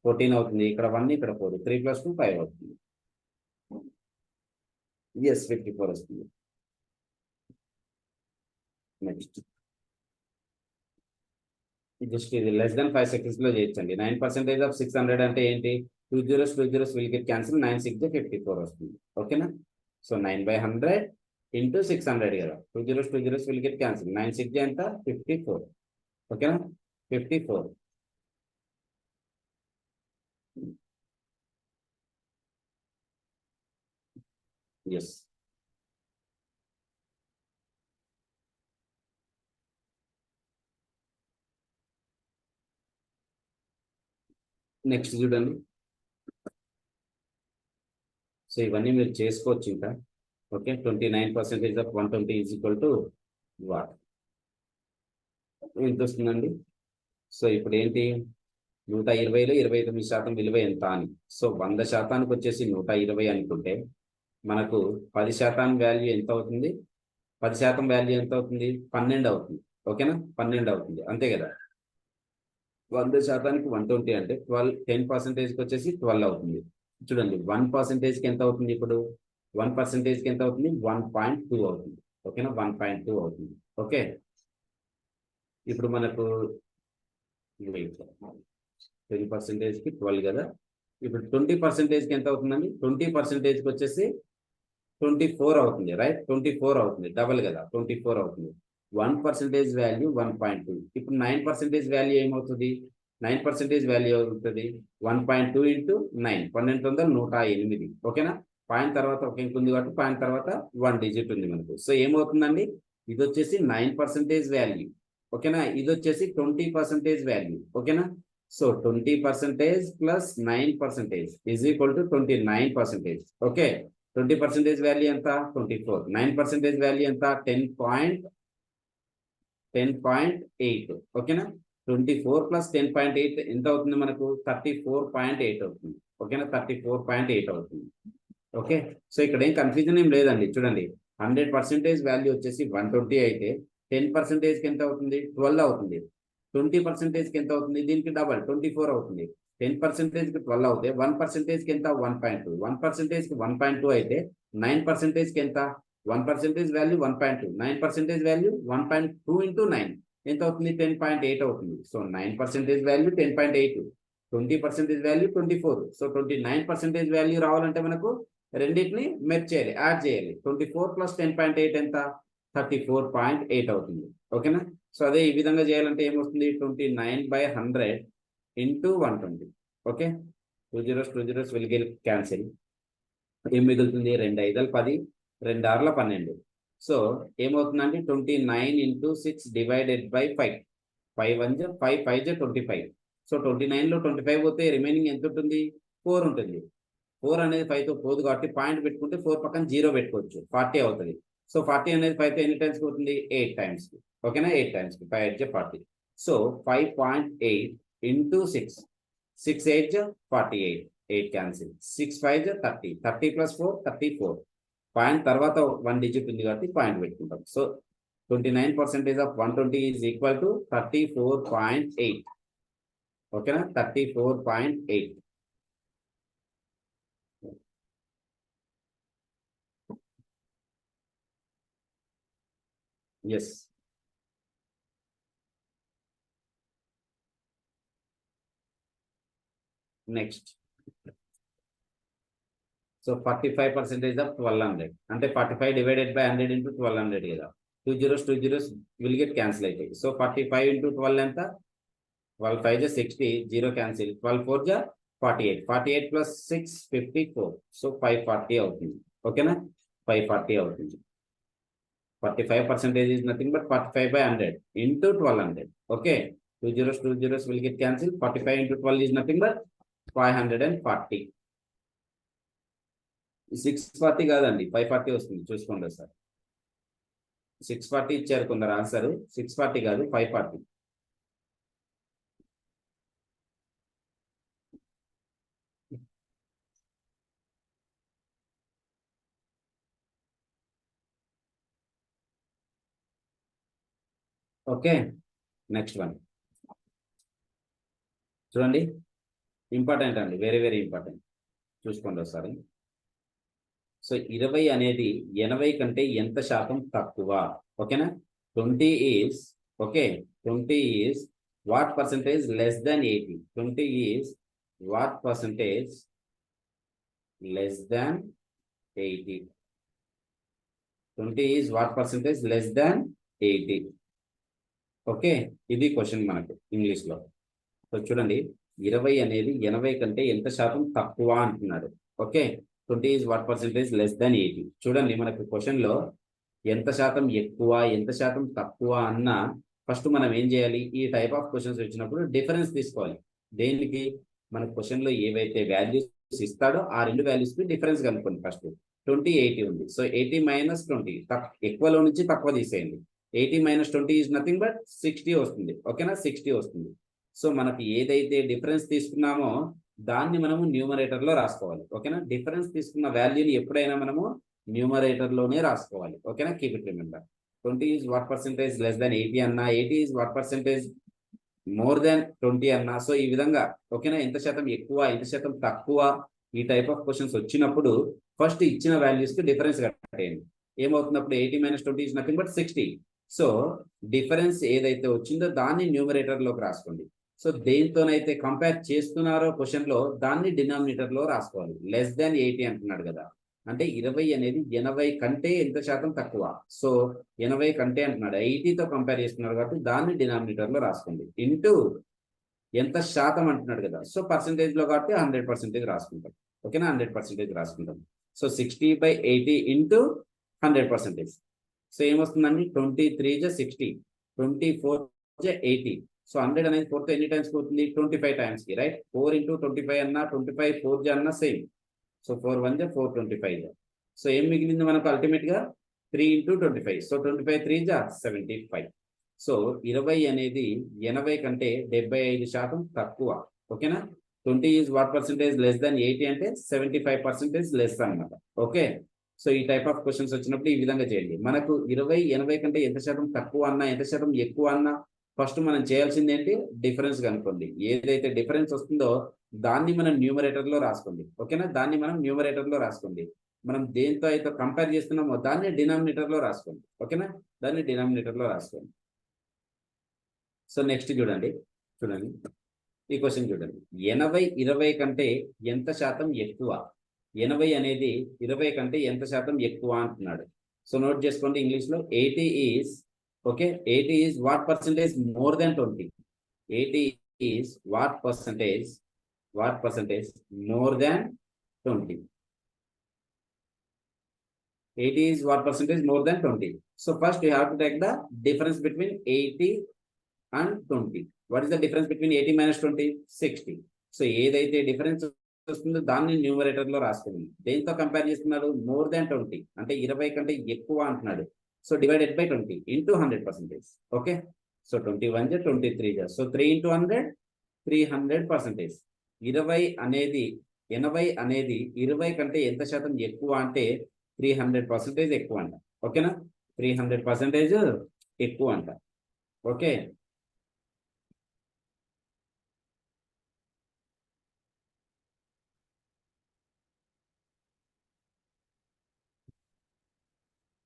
14 అవుతుంది. ఇక్కడ 1 ఇక్కడ 4. 3 + 2 5 అవుతుంది. ఎస్, 54 వస్తుంది. నెక్స్ట్ జస్ట్ ఇది <5 seconds లో చేయొచ్చండి. 9% ఆఫ్ 600 అంటే ఏంటి? 2 zeros 2 zeros will get cancel. 9 6 54 వస్తుంది. ఓకేనా, సో 9/100 ఇంటూ 600 కదా. 2 zeros 2 zeros will get cancel. 9 6 ఎంత? 54. ఓకేనా, 54. ఎస్. నెక్స్ట్ చూడండి. సో ఇవన్నీ మీరు చేసుకోవచ్చు ఇంకా. Okay, 29% of 120 is equal to what? ఎంత వస్తుందండి? సో ఇప్పుడు ఏంటి? 120లో 29% విలువ ఎంత అని. సో 100%కి వచ్చేసి 120 అనుకుంటే మనకు 10% వాల్యూ ఎంత అవుతుంది? 10% వాల్యూ ఎంత అవుతుంది? 12 అవుతుంది. ఓకేనా, 12 అవుతుంది. అంతే కదా. 100%కి 120 అంటే 10%కి వచ్చేసి 12 అవుతుంది. చూడండి, 1%కి ఎంత అవుతుంది? ఇప్పుడు 1%కి ఎంత అవుతుంది? 1.2 అవుతుంది. ఓకేనా, 1.2 అవుతుంది. ఓకే, ఇప్పుడు మనకు 10%కి 12 కదా. ఇప్పుడు 20%కి ఎంత అవుతుందండి? 20%కి వచ్చేసి 24 అవుతుంది. రైట్, 24 అవుతుంది. డబల్ కదా, 24 అవుతుంది. 1% వాల్యూ 1.2. ఇప్పుడు 9% వాల్యూ ఏమవుతుంది? 9% వాల్యూ అవుతుంది 1.2 ఇంటూ 9. 12 108. ఓకేనా, పాయింట్ తర్వాత ఒక ఇంక్ ఉంది కాబట్టి పాయింట్ తర్వాత 1 డిజిట్ ఉంది మనకు. సో ఏమవుతుందండి? ఇది వచ్చేసి 9% వాల్యూ, ఓకేనా. ఇది వచ్చేసి 20% వాల్యూ, ఓకేనా. So 20% plus 9% is equal to 29%. Okay, 20% value ఎంత 24, 9% వాల్యూ ఎంత 10.8, ఓకేనా. 24 ప్లస్ 10.8 ఎంత అవుతుంది మనకు 34.8 అవుతుంది, ఓకేనా. 34.8 అవుతుంది. ఓకే, సో ఇక్కడ ఏం కన్ఫ్యూజన్ ఏం లేదండి. చూడండి 100% వాల్యూ వచ్చేసి 120 అయితే 10%కి ఎంత అవుతుంది 12 అవుతుంది. 20%కి ఎంత అవుతుంది దీనికి డబల్ 24 అవుతుంది. 10%కి 12 అవుతే 1%కి ఎంత 1.2, 1%కి 1.2 అయితే 9%కి ఎంత 1% వాల్యూ 1.2, 9% వాల్యూ 1.2 ఇంటూ 9 ఎంత అవుతుంది 10.8 అవుతుంది. So 9% value 10.8, 20% value 24. So 29% value రావాలంటే మనకు రెండింటిని మెర్జ్ చేయాలి, యాడ్ చేయాలి. 24 ప్లస్ 10.8 ఎంత 34.8 అవుతుంది, ఓకేనా. సో అదే ఈ విధంగా చేయాలంటే ఏమొస్తుంది 29/100 into 120. Okay, 2 zeros will get cancel. ఏం మిగులుతుంది 2 5 10, 2 6 12. సో ఏమవుతుందంటే 29 ఇంటూ 6 డివైడెడ్ బై 5, 5 1 5 5 25. సో 29లో 25 పోతే రిమైనింగ్ ఎంత ఉంటుంది 4 ఉంటుంది. 4 అనేది 5తో పోదు కాబట్టి పాయింట్ పెట్టుకుంటే 4 పక్కన 0 పెట్టుకోవచ్చు, 40 అవుతుంది. సో 40 అనేది 5తో ఎన్ని టైమ్స్ పోతుంది 8 times, ఓకేనా. 8 times 5 8 40. So 5.8 into 6, 6 8 48, 8 cancel, 6 5 30, 30 plus 4 34. Point తర్వాత 1 డిజిట్ ఉంది కాబట్టి పాయింట్ పెట్టుకుంటాం. So 29% of 120 is equal to 34.8, ఓకేనా. 34.8. Yes, next. సో 45% ఆఫ్ 1200 అంటే 45 డివైడెడ్ బై 100 ఇంటూ 1200 కదా. 2 zeros విల్ గెట్ క్యాన్సిల్ అవుతాయి. సో 45 ఇంటూ 12 ఎంత 12 5 60, 0 క్యాన్సిల్, 12 4 48, 48 ప్లస్ 6 54. సో 540 అవుతుంది, ఓకేనా. 540 అవుతుంది. 45% is nothing but 45/100 into 1200. Okay, 2 zeros will get cancelled. 45 into 12 is nothing but 540. 640 కాదండి 540 వస్తుంది, చూసుకోండి సార్. 640 ఇచ్చారు కొందరు ఆన్సర్, 640 కాదు 540. ఓకే, నెక్స్ట్ వన్ చూడండి. ఇంపార్టెంట్ అండి, వెరీ వెరీ ఇంపార్టెంట్, చూసుకోండి ఒకసారి. సో 20 అనేది 80 కంటే ఎంత శాతం తక్కువ, ఓకేనా. 20 is okay, 20 is what percentage less than 80. 20 is what percentage less than 80. 20 is what percentage less than 80. Okay, ఇది క్వశ్చన్ మనకు ఇంగ్లీష్ లో. సో చూడండి 20 అనేది 80 కంటే ఎంత శాతం తక్కువ అంటున్నాడు. Okay, 20 is what percentage less than 80. చూడండి మనకు క్వశ్చన్ లో ఎంత శాతం ఎక్కువ ఎంత శాతం తక్కువ అన్న ఫస్ట్ మనం ఏం చేయాలి, ఈ టైప్ ఆఫ్ క్వశ్చన్స్ వచ్చినప్పుడు డిఫరెన్స్ తీసుకోవాలి. దేనికి, మన క్వశ్చన్ లో ఏవైతే వాల్యూస్ ఇస్తాడో ఆ రెండు వాల్యూస్ కి డిఫరెన్స్ కనుక్కోండి. ఫస్ట్ 20 80 ఉంది. సో 80 మైనస్ 20, ఎక్కువలో నుంచి తక్కువ తీసేయండి. 80 మైనస్ 20 ఈజ్ నథింగ్ బట్ 60 వస్తుంది, ఓకేనా. 60 వస్తుంది. సో మనకి ఏదైతే డిఫరెన్స్ తీసుకున్నామో దాన్ని మనము న్యూమరేటర్ లో రాసుకోవాలి, ఓకేనా. డిఫరెన్స్ తీసుకున్న వాల్యూని ఎప్పుడైనా మనము న్యూమరేటర్ లోనే రాసుకోవాలి, ఓకేనా. Keep it remember. 20 is what percentage less than 80 అన్నా, 80 is what percentage more than 20 అన్నా. సో ఈ విధంగా ఓకేనా, ఎంత శాతం ఎక్కువ ఎంత శాతం తక్కువ ఈ టైప్ ఆఫ్ క్వశ్చన్స్ వచ్చినప్పుడు ఫస్ట్ ఇచ్చిన వాల్యూస్ కి డిఫరెన్స్ కట్టేయండి. ఏమవుతున్నప్పుడు 80 minus 20 is nothing but 60. So difference ఏదైతే వచ్చిందో దాన్ని న్యూమరేటర్ లోకి రాసుకోండి. సో దేనితోనైతే కంపేర్ చేస్తున్నారో క్వశ్చన్ లో దాన్ని డినామినేటర్ లో రాసుకోవాలి. లెస్ దాన్ 80 అంటున్నాడు కదా, అంటే 20 అనేది 80 కంటే ఎంత శాతం తక్కువ. సో 80 కంటే అంటున్నాడు, 80తో కంపేర్ చేస్తున్నాడు కాబట్టి దాన్ని డినామినేటర్ లో రాసుకోండి. ఇంటూ ఎంత శాతం అంటున్నాడు కదా, సో పర్సెంటేజ్ లో కాబట్టి 100% రాసుకుంటాం, ఓకేనా. 100% రాసుకుంటాం. So 60/80 into 100%. సో ఏమొస్తుందండి 23 జ 60, 24 జ 80. సో 100 అనేది 4 తో ఎన్ని టైమ్స్ పోతుంది 25 టైమ్స్ కి, రైట్? 4 ఇంటూ 25 అన్నా 25 4 జ అన్నా సేమ్. సో 4 1 జ 4 25 జ. సో ఏం మిగిలింది మనకు అల్టిమేట్ గా 3 ఇంటూ 25. సో 25 3 జ 75. సో 20 అనేది 80 కంటే 75% తక్కువ. ఓకేనా? 20 is what percentage less than 80 అంటే 75% లెస్ అన్నమాట. ఓకే, సో ఈ టైప్ ఆఫ్ క్వశ్చన్స్ వచ్చినప్పుడు ఈ విధంగా చేయండి. మనకు 20 80 కంటే ఎంత శాతం తక్కువ అన్నా ఎంత శాతం ఎక్కువ అన్నా ఫస్ట్ మనం చేయాల్సింది ఏంటి, డిఫరెన్స్ కనుక్కోండి. ఏదైతే డిఫరెన్స్ వస్తుందో దాన్ని మనం న్యూమరేటర్ లో రాసుకోండి. ఓకేనా? దాన్ని మనం న్యూమరేటర్ లో రాసుకోండి. మనం దేంతో అయితే కంపేర్ చేస్తున్నామో దాన్ని డినామినేటర్ లో రాసుకోండి. ఓకేనా? దాన్ని డినామినేటర్ లో రాసుకోండి. సో నెక్స్ట్ చూడండి, ఈ క్వశ్చన్ చూడండి. 80 20 కంటే ఎంత శాతం ఎక్కువ? 80 అనేది 20 కంటే ఎంత శాతం ఎక్కువ అంటున్నాడు. సో నోట్ చేసుకోండి ఇంగ్లీష్ లో. 80 is, okay, 80 is what percentage more than 20. 80 is what percentage more than 20. 80 is what percentage more than 20. So first you have to take the difference between 80 and 20. What is the difference between 80 minus 20? 60. So ఏదైతే difference వస్తుందో దాన్ని numerator లో రాసుకుంది. దేంతో compare చేస్తున్నాడు? More than 20 అంటే 20 కంటే ఎక్కువ అంటున్నాడు. So divided by 20 into 100%. Okay, so 21 జ 23 జ. So 3 into 100 300%. 20 అనేది 80 అనేది 20 కంటే ఎంత శాతం ఎక్కువ అంటే 300% ఎక్కువ అంట. ఓకేనా? 300% ఎక్కువ అంట. ఓకే,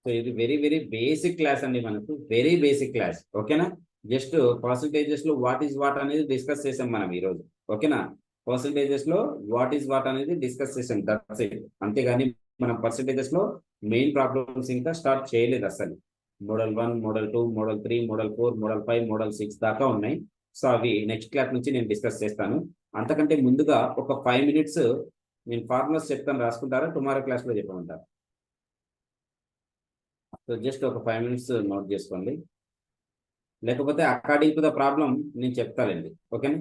సో ఇది వెరీ వెరీ బేసిక్ క్లాస్ అండి, మనకు వెరీ బేసిక్ క్లాస్. ఓకేనా? జస్ట్ పర్సంటేజెస్ లో వాట్ ఈస్ వాట్ అనేది డిస్కస్ చేసాం మనం ఈ రోజు. ఓకేనా? పర్సంటేజెస్ లో వాట్ ఈస్ వాట్ అనేది డిస్కస్ చేసాం, దట్స్ ఇట్. అంతేగాని మనం పర్సంటేజెస్ లో మెయిన్ ప్రాబ్లమ్స్ ఇంకా స్టార్ట్ చేయలేదు అసలు. Model 1 model 2 model 3 model 4 model 5 model 6 దాకా ఉన్నాయి. సో అవి నెక్స్ట్ క్లాస్ నుంచి నేను డిస్కస్ చేస్తాను. అంతకంటే ముందుగా ఒక 5 minutes నేను ఫార్ములాస్ చెప్తాను, రాసుకుంటారా? టుమారో క్లాస్ లో చెప్పమంటారు. సో జస్ట్ ఒక 5 minutes నోట్ చేసుకోండి, లేకపోతే అకార్డింగ్ టు ద ప్రాబ్లం నేను చెప్తానండి. ఓకేనా?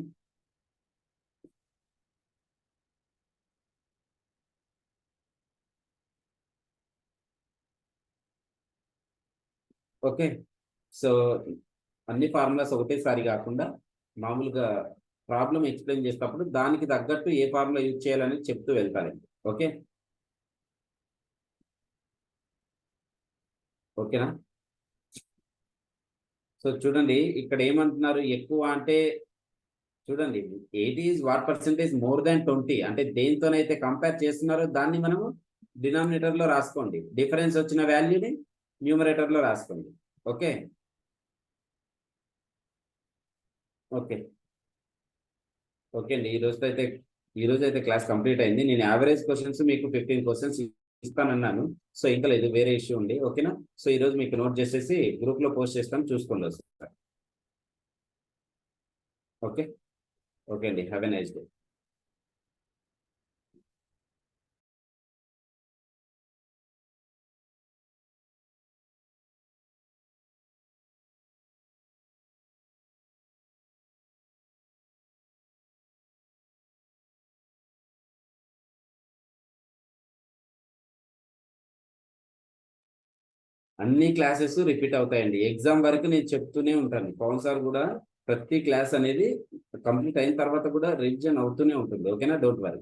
ఓకే, సో అన్ని ఫార్ములాస్ ఒకటేసారి కాకుండా మామూలుగా ప్రాబ్లం ఎక్స్ప్లెయిన్ చేసేటప్పుడు దానికి తగ్గట్టు ఏ ఫార్ములా యూజ్ చేయాలని చెప్తూ వెళ్తానండి. ఓకే, ఓకేనా? సో చూడండి ఇక్కడ ఏమంటున్నారు ఎక్కువ అంటే, చూడండి 80 is what percentage more than 20 అంటే దేంతోనైతే కంపేర్ చేస్తున్నారో దాన్ని మనము డినామినేటర్ లో రాసుకోండి. డిఫరెన్స్ వచ్చిన వాల్యూని న్యూమరేటర్ లో రాసుకోండి. ఓకే, ఓకే, ఓకే అండి. ఈ రోజు అయితే క్లాస్ కంప్లీట్ అయింది. నేను యావరేజ్ క్వశ్చన్స్ మీకు 15 క్వశ్చన్స్ ఇస్తానన్నాను. సో ఇంకా లేదు, వేరే ఇష్యూ ఉంది. ఓకేనా? సో ఈ రోజు మీకు నోట్ చేసేసి గ్రూప్ లో పోస్ట్ చేస్తాను, చూసుకోండి వస్తారు. ఓకే, ఓకే అండి, హ్యావ్ ఎ నైస్ డే. అన్ని క్లాసెస్ రిపీట్ అవుతాయండి. ఎగ్జామ్ వరకు నేను చెప్తూనే ఉంటాను. పవన్ సార్ కూడా ప్రతి క్లాస్ అనేది కంప్లీట్ అయిన తర్వాత కూడా రివిజన్ అవుతూనే ఉంటుంది. ఓకేనా? Don't worry.